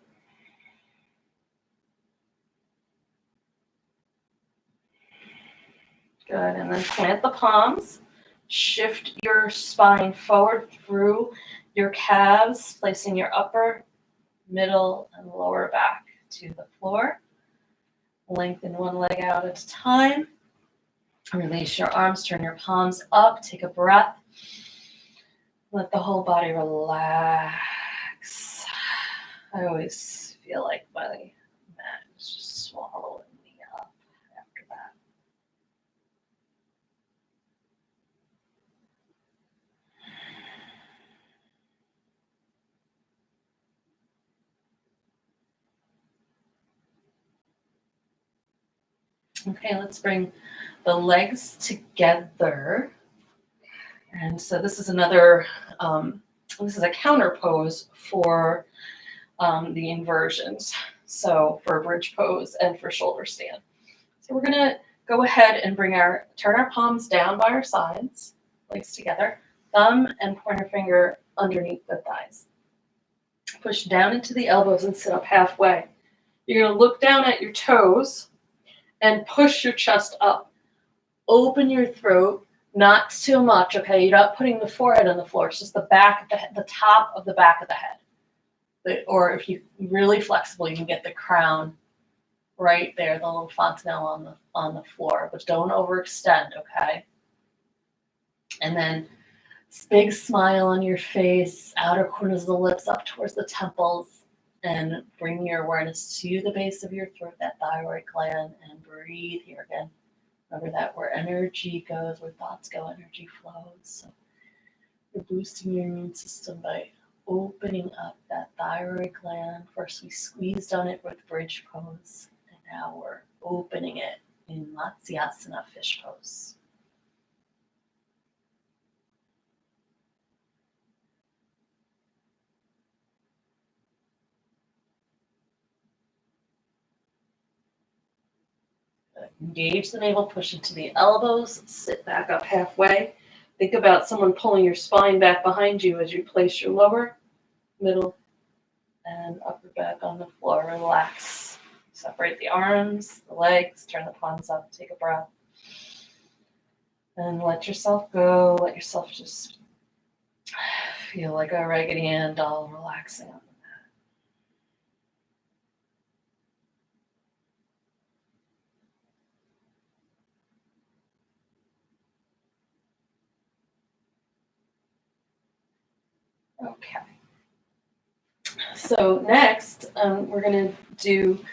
Good, and then plant the palms. Shift your spine forward through your calves, placing your upper, middle, and lower back to the floor. Lengthen one leg out at a time. Release your arms, turn your palms up, take a breath. Let the whole body relax. I always feel like my mat is just swallowing me up after that. Okay, let's bring the legs together. And so this is another, this is a counter pose for the inversions. So for bridge pose and for shoulder stand. So we're gonna go ahead and turn our palms down by our sides, legs together, thumb and pointer finger underneath the thighs. Push down into the elbows and sit up halfway. You're gonna look down at your toes and push your chest up. Open your throat, not too much, okay? You're not putting the forehead on the floor. It's just the back of the head, the top of the back of the head. Or if you're really flexible, you can get the crown right there, the little fontanelle on the floor, but don't overextend, okay? And then big smile on your face, outer corners of the lips up towards the temples, and bring your awareness to the base of your throat, that thyroid gland, and breathe here again. Remember that where energy goes, where thoughts go, energy flows. So you're boosting your immune system by opening up that thyroid gland. First we squeezed on it with bridge pose, and now we're opening it in Matsyasana fish pose. Engage the navel, push into the elbows, sit back up halfway. Think about someone pulling your spine back behind you as you place your lower, middle, and upper back on the floor. Relax. Separate the arms, the legs, turn the palms up, take a breath. And let yourself go. Let yourself just feel like a Raggedy Ann doll relaxing on the mat. Okay. So next, we're going to do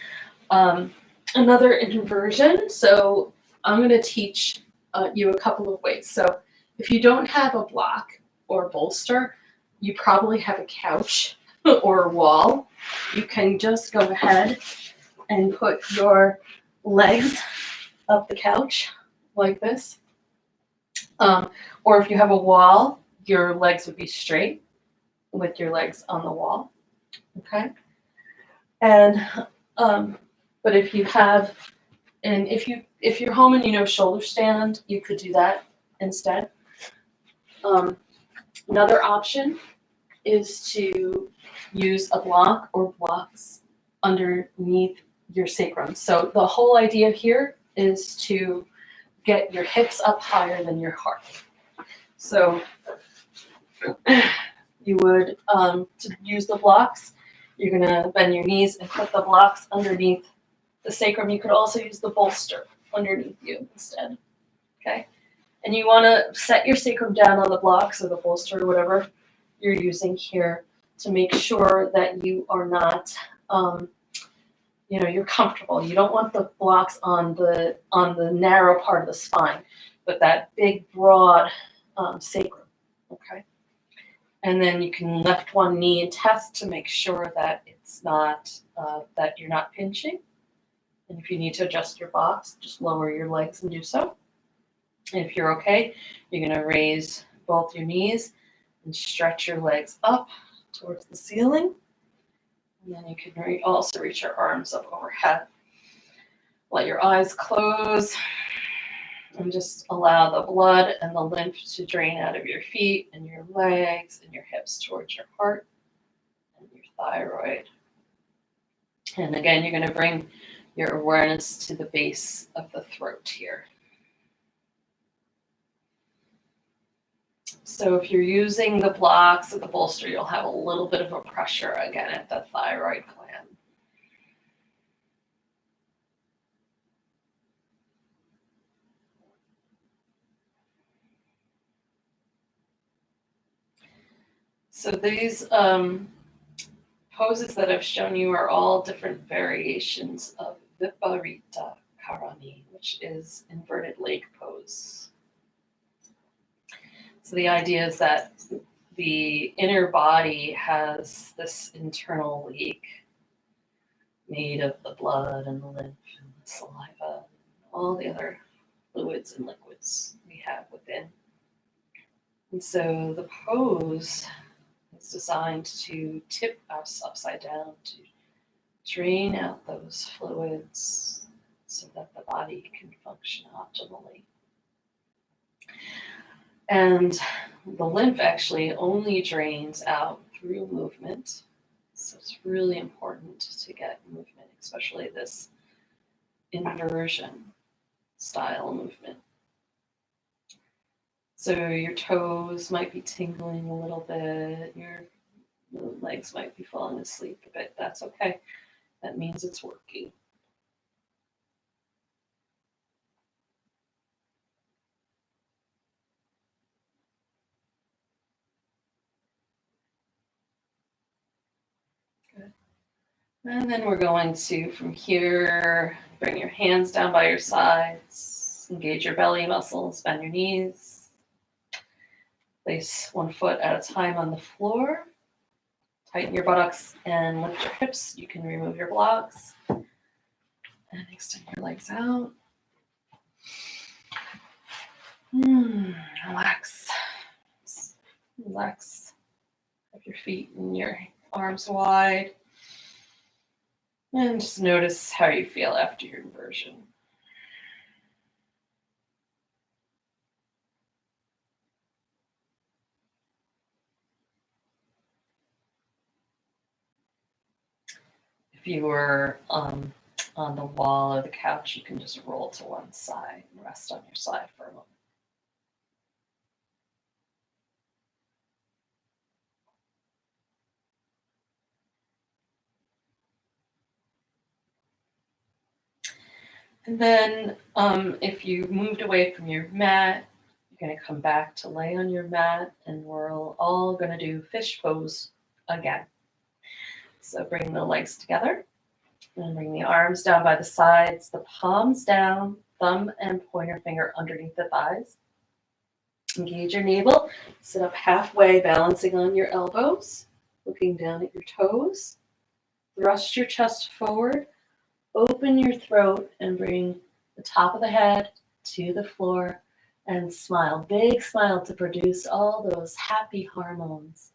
another inversion. So I'm going to teach you a couple of ways. So if you don't have a block or bolster, you probably have a couch or a wall. You can just go ahead and put your legs up the couch like this. Or if you have a wall, your legs would be straight with your legs on the wall. Okay. And but if you have, and if you're home and you know shoulder stand, you could do that instead. Another option is to use a block or blocks underneath your sacrum. So the whole idea here is to get your hips up higher than your heart. So you would, to use the blocks, you're gonna bend your knees and put the blocks underneath the sacrum. You could also use the bolster underneath you instead, okay? And you wanna set your sacrum down on the blocks or the bolster or whatever you're using here to make sure that you are not, you're comfortable. You don't want the blocks on the narrow part of the spine, but that big, broad sacrum, okay? And then you can lift one knee and test to make sure that it's not, that you're not pinching. And if you need to adjust your box, just lower your legs and do so. And if you're okay, you're gonna raise both your knees and stretch your legs up towards the ceiling. And then you can also reach your arms up overhead. Let your eyes close and just allow the blood and the lymph to drain out of your feet and your legs and your hips towards your heart and your thyroid. And again, you're going to bring your awareness to the base of the throat here. So if you're using the blocks or the bolster, you'll have a little bit of a pressure again at the thyroid gland. So these poses that I've shown you are all different variations of Viparita Karani, which is inverted leg pose. So the idea is that the inner body has this internal leak made of the blood and the lymph and the saliva and all the other fluids and liquids we have within. And so the pose is designed to tip us upside down to drain out those fluids so that the body can function optimally. And the lymph actually only drains out through movement. So it's really important to get movement, especially this inversion style movement. So your toes might be tingling a little bit, your legs might be falling asleep a bit. That's okay. That means it's working. Good. And then we're going to, from here, bring your hands down by your sides, engage your belly muscles, bend your knees. Place one foot at a time on the floor. Tighten your buttocks and lift your hips. You can remove your blocks. And extend your legs out. Relax. Relax. Have your feet and your arms wide. And just notice how you feel after your inversion. you were on the wall or the couch, you can just roll to one side and rest on your side for a moment. And then if you moved away from your mat, you're going to come back to lay on your mat, and we're all going to do fish pose again. So bring the legs together and bring the arms down by the sides, the palms down, thumb and pointer finger underneath the thighs. Engage your navel, sit up halfway, balancing on your elbows, looking down at your toes. Thrust your chest forward. Open your throat and bring the top of the head to the floor and smile. Big smile to produce all those happy hormones.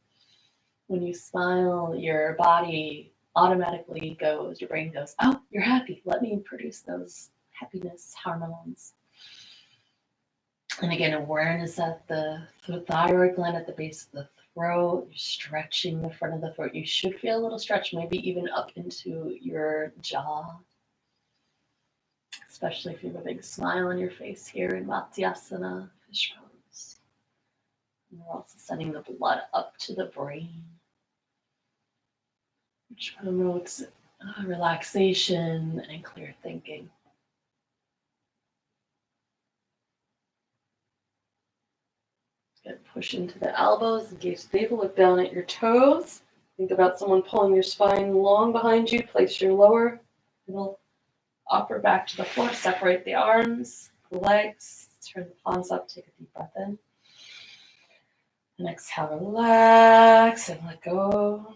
When you smile, your body automatically goes, your brain goes, oh, you're happy. Let me produce those happiness hormones. And again, awareness at the thyroid gland at the base of the throat. You're stretching the front of the throat. You should feel a little stretch, maybe even up into your jaw. Especially if you have a big smile on your face here in Asana, fish pose. And we're also sending the blood up to the brain, which promotes relaxation and clear thinking. Good. Push into the elbows, engage the navel, look down at your toes. Think about someone pulling your spine long behind you. Place your lower middle upper back to the floor, separate the arms, the legs, turn the palms up, take a deep breath in. And exhale, relax and let go.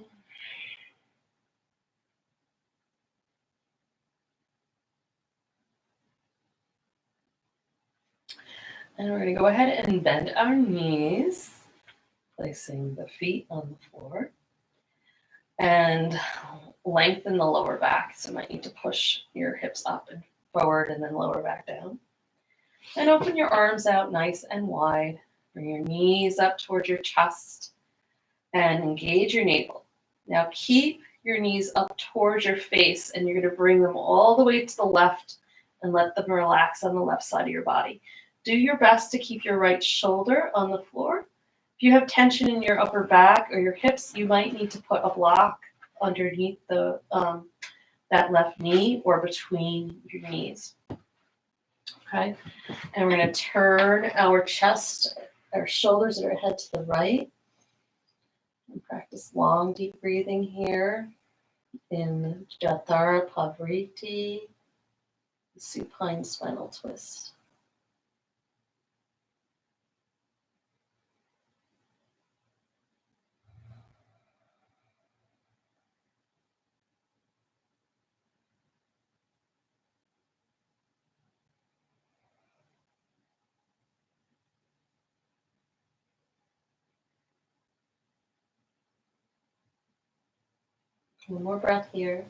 And we're going to go ahead and bend our knees, placing the feet on the floor. And lengthen the lower back. So you might need to push your hips up and forward and then lower back down. And open your arms out nice and wide. Bring your knees up towards your chest and engage your navel. Now keep your knees up towards your face, and you're going to bring them all the way to the left and let them relax on the left side of your body. Do your best to keep your right shoulder on the floor. If you have tension in your upper back or your hips, you might need to put a block underneath the that left knee or between your knees. Okay, and we're going to turn our chest, our shoulders, and our head to the right. And practice long, deep breathing here in Jathara Pavriti, supine spinal twist. One more breath here.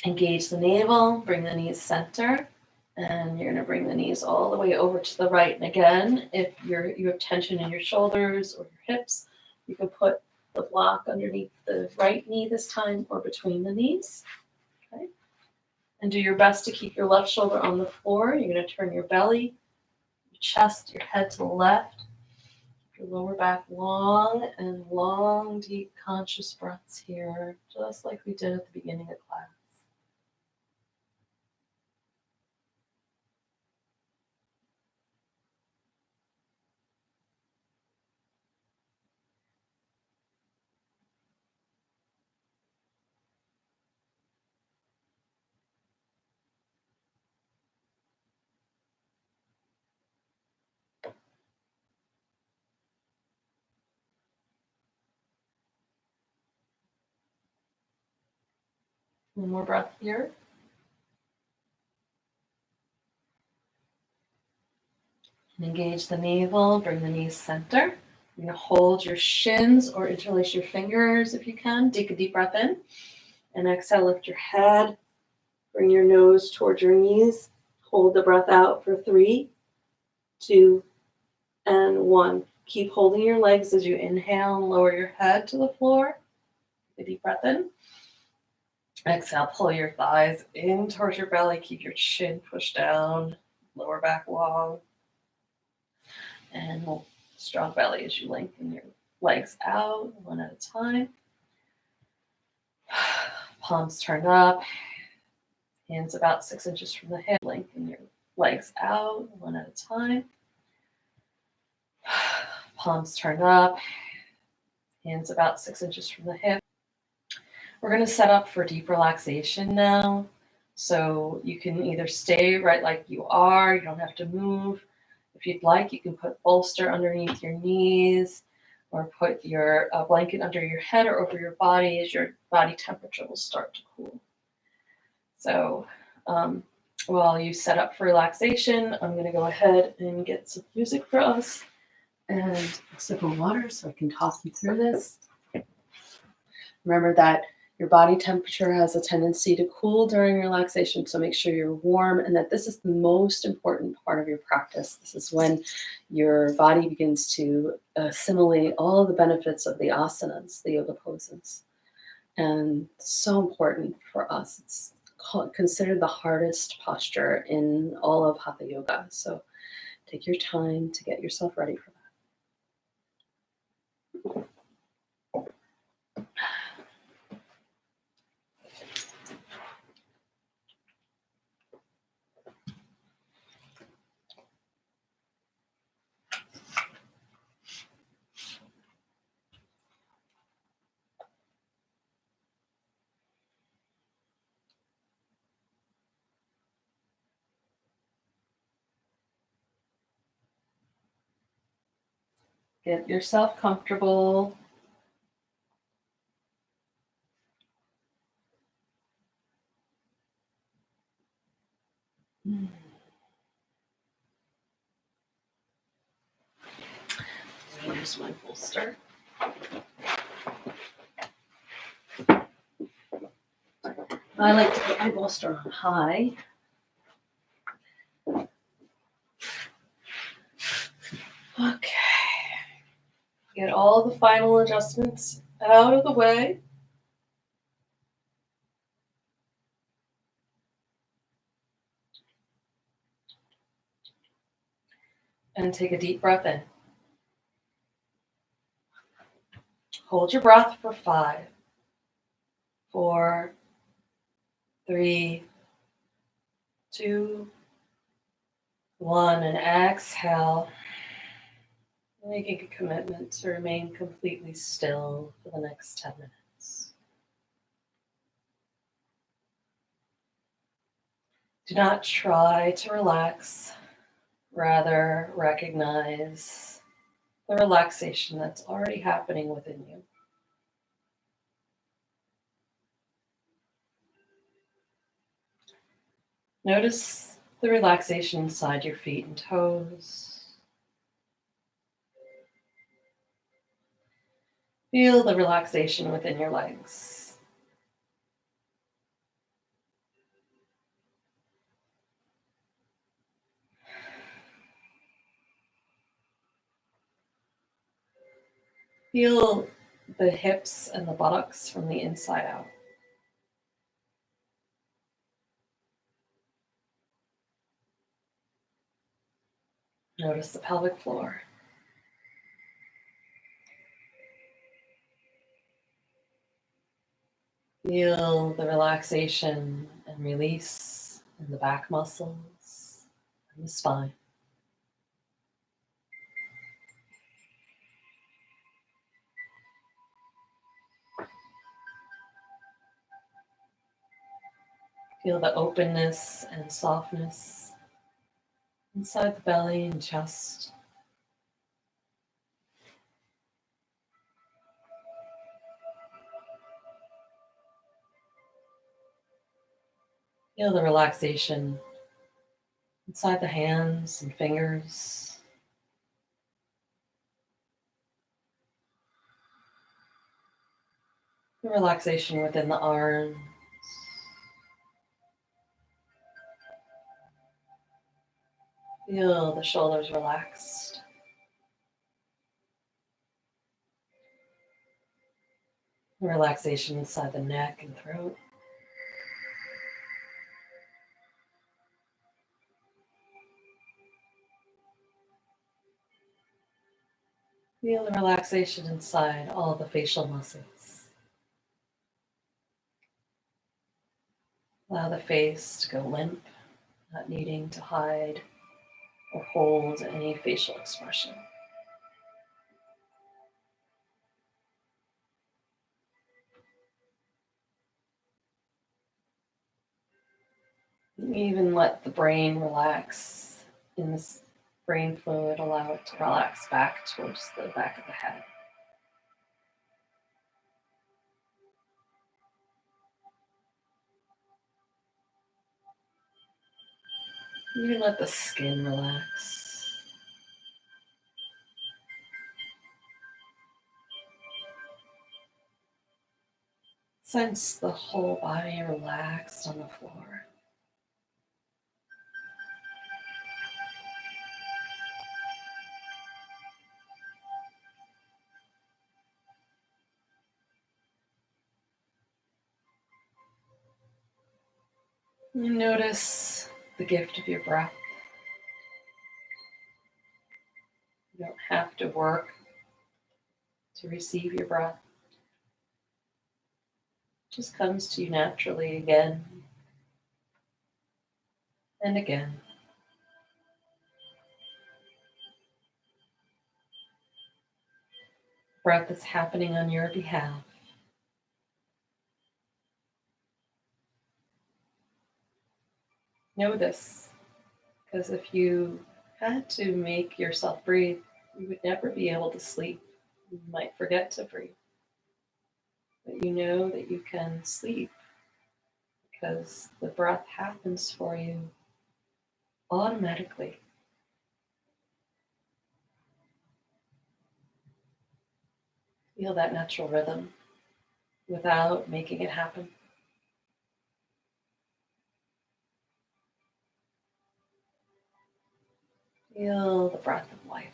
Engage the navel, bring the knees center, and you're going to bring the knees all the way over to the right. And again, if you have tension in your shoulders or your hips, you can put the block underneath the right knee this time or between the knees. Okay. And do your best to keep your left shoulder on the floor. You're going to turn your belly, your chest, your head to the left. Your lower back long and long, deep conscious breaths here, just like we did at the beginning of class. One more breath here. And engage the navel, bring the knees center. You're going to hold your shins or interlace your fingers if you can. Take a deep breath in. And exhale, lift your head. Bring your nose towards your knees. Hold the breath out for 3, 2, and 1. Keep holding your legs as you inhale and lower your head to the floor. Take a deep breath in. Exhale, pull your thighs in towards your belly. Keep your chin pushed down, lower back long. And strong belly as you lengthen your legs out one at a time. Palms turn up. Hands about 6 inches from the hip. Lengthen your legs out one at a time. Palms turn up. Hands about 6 inches from the hip. We're going to set up for deep relaxation now. So you can either stay right like you are. You don't have to move. If you'd like, you can put bolster underneath your knees or put your blanket under your head or over your body as your body temperature will start to cool. So while you set up for relaxation, I'm going to go ahead and get some music for us and a sip of water so I can talk you through this. Remember that your body temperature has a tendency to cool during relaxation, so make sure you're warm, and that this is the most important part of your practice. This is when your body begins to assimilate all of the benefits of the asanas, the yoga poses. And so important for us. It's considered the hardest posture in all of Hatha Yoga. So take your time to get yourself ready for that. Get yourself comfortable. Here's my bolster. I like to put my bolster on high. Okay. Get all the final adjustments out of the way. And take a deep breath in. Hold your breath for 5, 4, 3, 2, 1, and exhale. Making a commitment to remain completely still for the next 10 minutes. Do not try to relax, rather recognize the relaxation that's already happening within you. Notice the relaxation inside your feet and toes. Feel the relaxation within your legs. Feel the hips and the buttocks from the inside out. Notice the pelvic floor. Feel the relaxation and release in the back muscles and the spine. Feel the openness and softness inside the belly and chest. Feel the relaxation inside the hands and fingers. The relaxation within the arms. Feel the shoulders relaxed. Relaxation inside the neck and throat. Feel the relaxation inside all the facial muscles. Allow the face to go limp, not needing to hide or hold any facial expression. Even let the brain relax in this brain fluid, allow it to relax back towards the back of the head. Even let the skin relax. Sense the whole body relaxed on the floor. You notice the gift of your breath. You don't have to work to receive your breath. It just comes to you naturally again and again. Breath is happening on your behalf. Know this, because if you had to make yourself breathe, you would never be able to sleep. You might forget to breathe. But you know that you can sleep because the breath happens for you automatically. Feel that natural rhythm without making it happen. Feel the breath of life.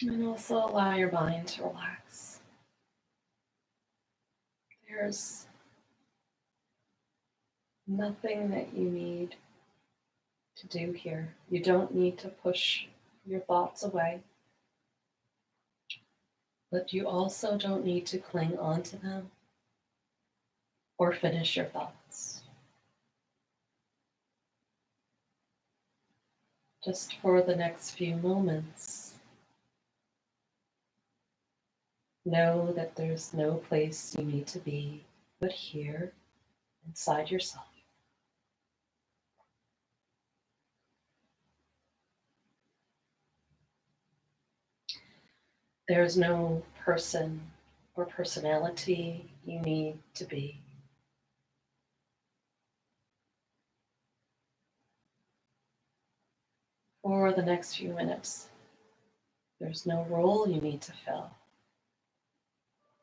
And also allow your mind to relax. There's nothing that you need to do here. You don't need to push your thoughts away, but you also don't need to cling on to them or finish your thoughts. Just for the next few moments, know that there's no place you need to be but here inside yourself. There's no person or personality you need to be. For the next few minutes, there's no role you need to fill.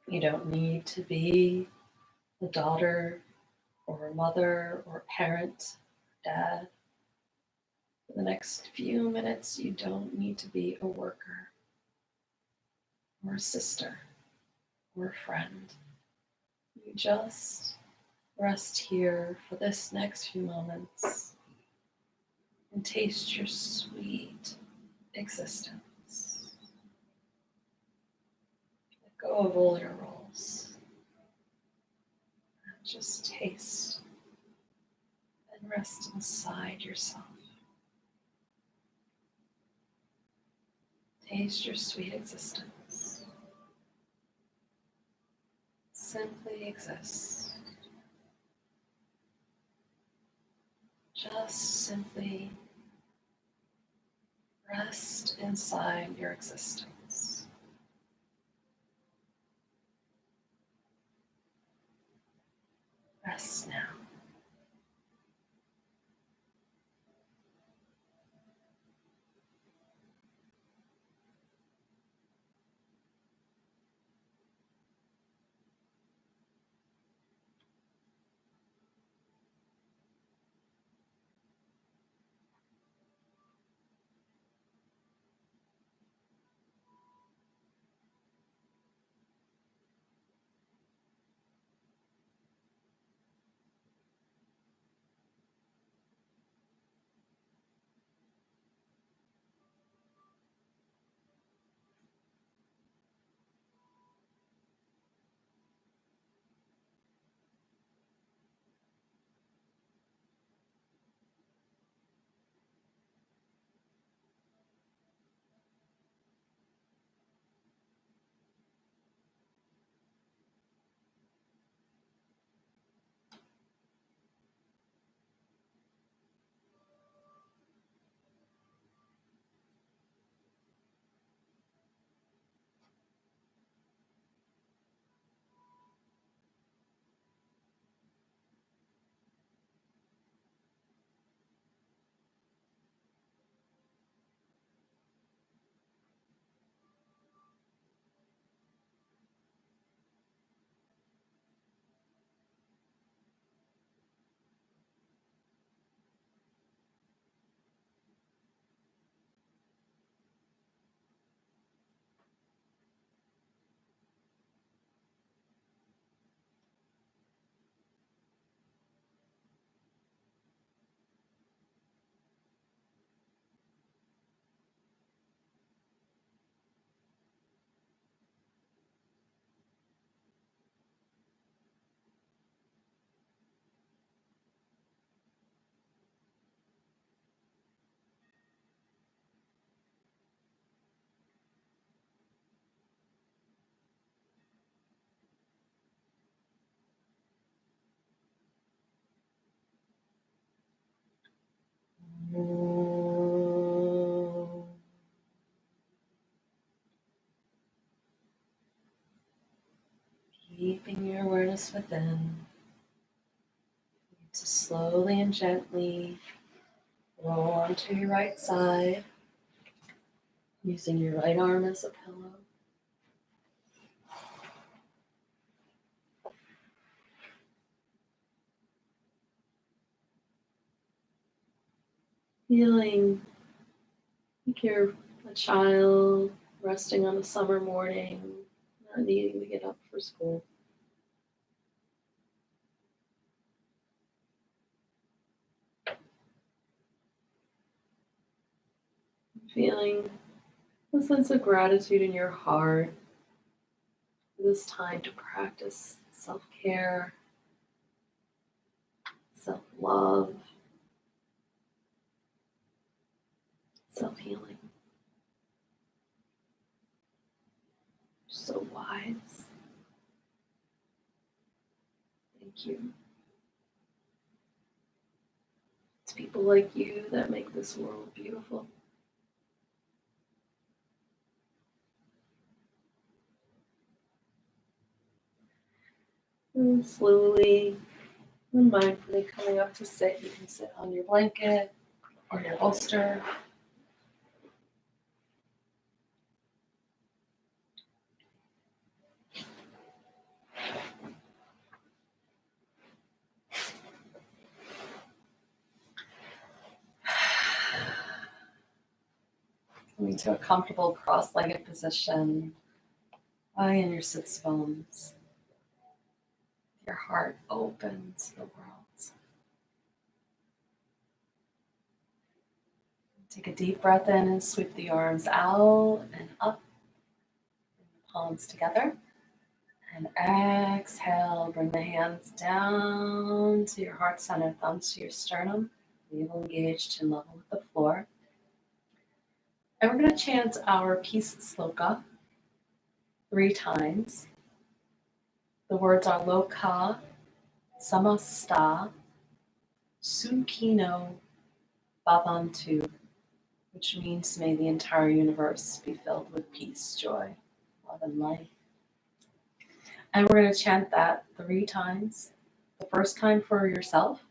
You don't need to be a daughter or a mother or a parent, dad. For the next few minutes, you don't need to be a worker or a sister or a friend. You just rest here for this next few moments and taste your sweet existence. Let go of all your roles. And just taste and rest inside yourself. Taste your sweet existence. Simply exist. Just simply rest inside your existence. Rest now. awareness within. To slowly and gently roll onto your right side, using your right arm as a pillow. Feeling like you're a child resting on a summer morning, not needing to get up for school. Feeling a sense of gratitude in your heart for this time to practice self-care, self-love, self-healing. So wise. Thank you. It's people like you that make this world beautiful. And slowly and mindfully coming up to sit, you can sit on your blanket or your bolster. Coming to a comfortable cross-legged position, lying in your sits bones. Your heart open to the world. Take a deep breath in and sweep the arms out and up. Bring the palms together. And exhale, bring the hands down to your heart center, thumbs to your sternum. Navel engaged and level with the floor. And we're going to chant our peace sloka 3 times. The words are Loka Samasta Sukhino Bhavantu, which means may the entire universe be filled with peace, joy, love, and light. And we're going to chant that 3 times. The first time for yourself,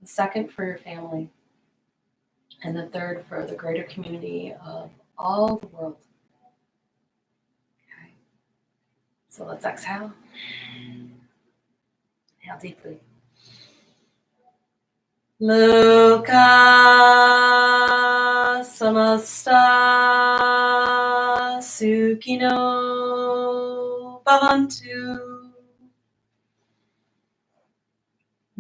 the second for your family, and the third for the greater community of all the world. Okay. So let's exhale. Inhale deeply. Loka samasta sukhino bhavantu.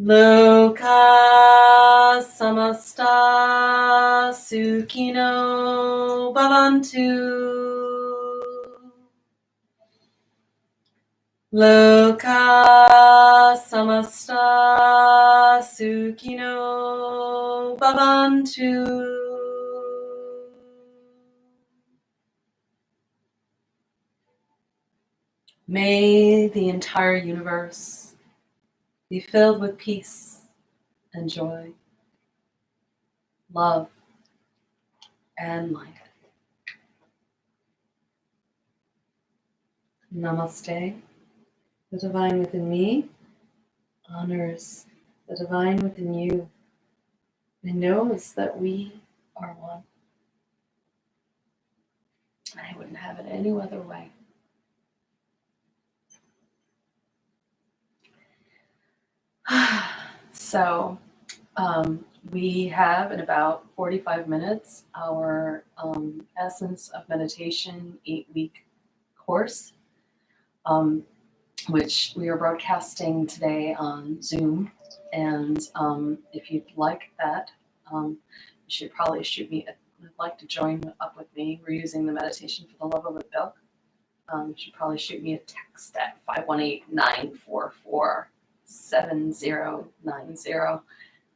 Loka samasta sukhino bhavantu. Loka samasta sukhino bhavantu. May the entire universe be filled with peace and joy, love and light. Namaste. The divine within me honors the divine within you and knows that we are one. I wouldn't have it any other way. So we have in about 45 minutes our Essence of Meditation 8-week course, which we are broadcasting today on Zoom. And if you'd like that, you should probably shoot me. Would like to join up with me. We're using the meditation for the love of a book. You should probably shoot me a text at 518-944-7090.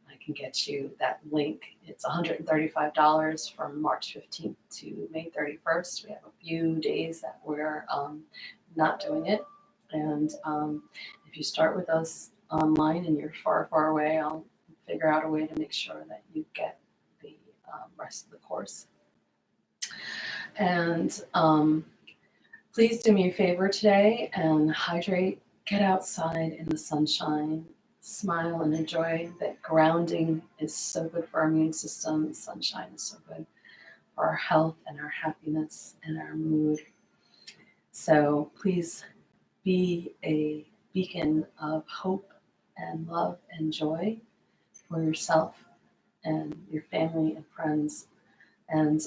I can get you that link. It's $135 from March 15th to May 31st. We have a few days that we're not doing it. And if you start with us online and you're far, far away, I'll figure out a way to make sure that you get the rest of the course. And please do me a favor today and hydrate Get outside in the sunshine, smile and enjoy that grounding is so good for our immune system. Sunshine is so good for our health and our happiness and our mood. So please be a beacon of hope and love and joy for yourself and your family and friends. And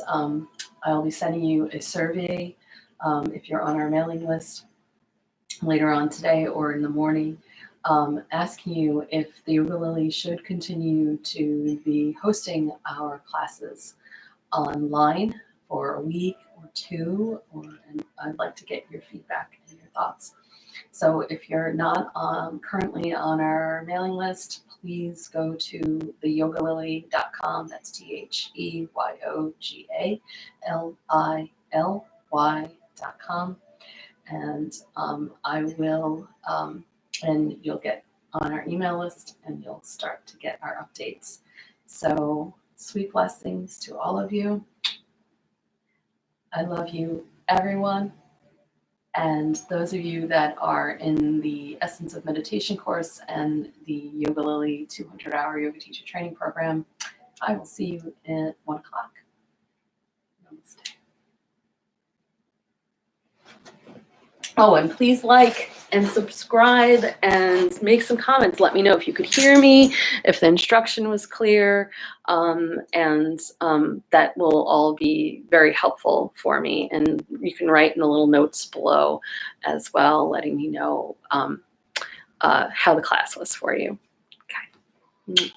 I'll be sending you a survey if you're on our mailing list later on today or in the morning, asking you if the Yoga Lily should continue to be hosting our classes online for a week or two, and I'd like to get your feedback and your thoughts. So if you're not currently on our mailing list, please go to theyogalily.com. That's TheYogalily.com. And I will, and you'll get on our email list and you'll start to get our updates. So sweet blessings to all of you. I love you, everyone. And those of you that are in the Essence of Meditation course and the Yoga Lily 200-hour yoga teacher training program, I will see you at 1 o'clock. Namaste. Oh, and please like and subscribe and make some comments. Let me know if you could hear me, if the instruction was clear, and that will all be very helpful for me. And you can write in the little notes below as well, letting me know how the class was for you. Okay.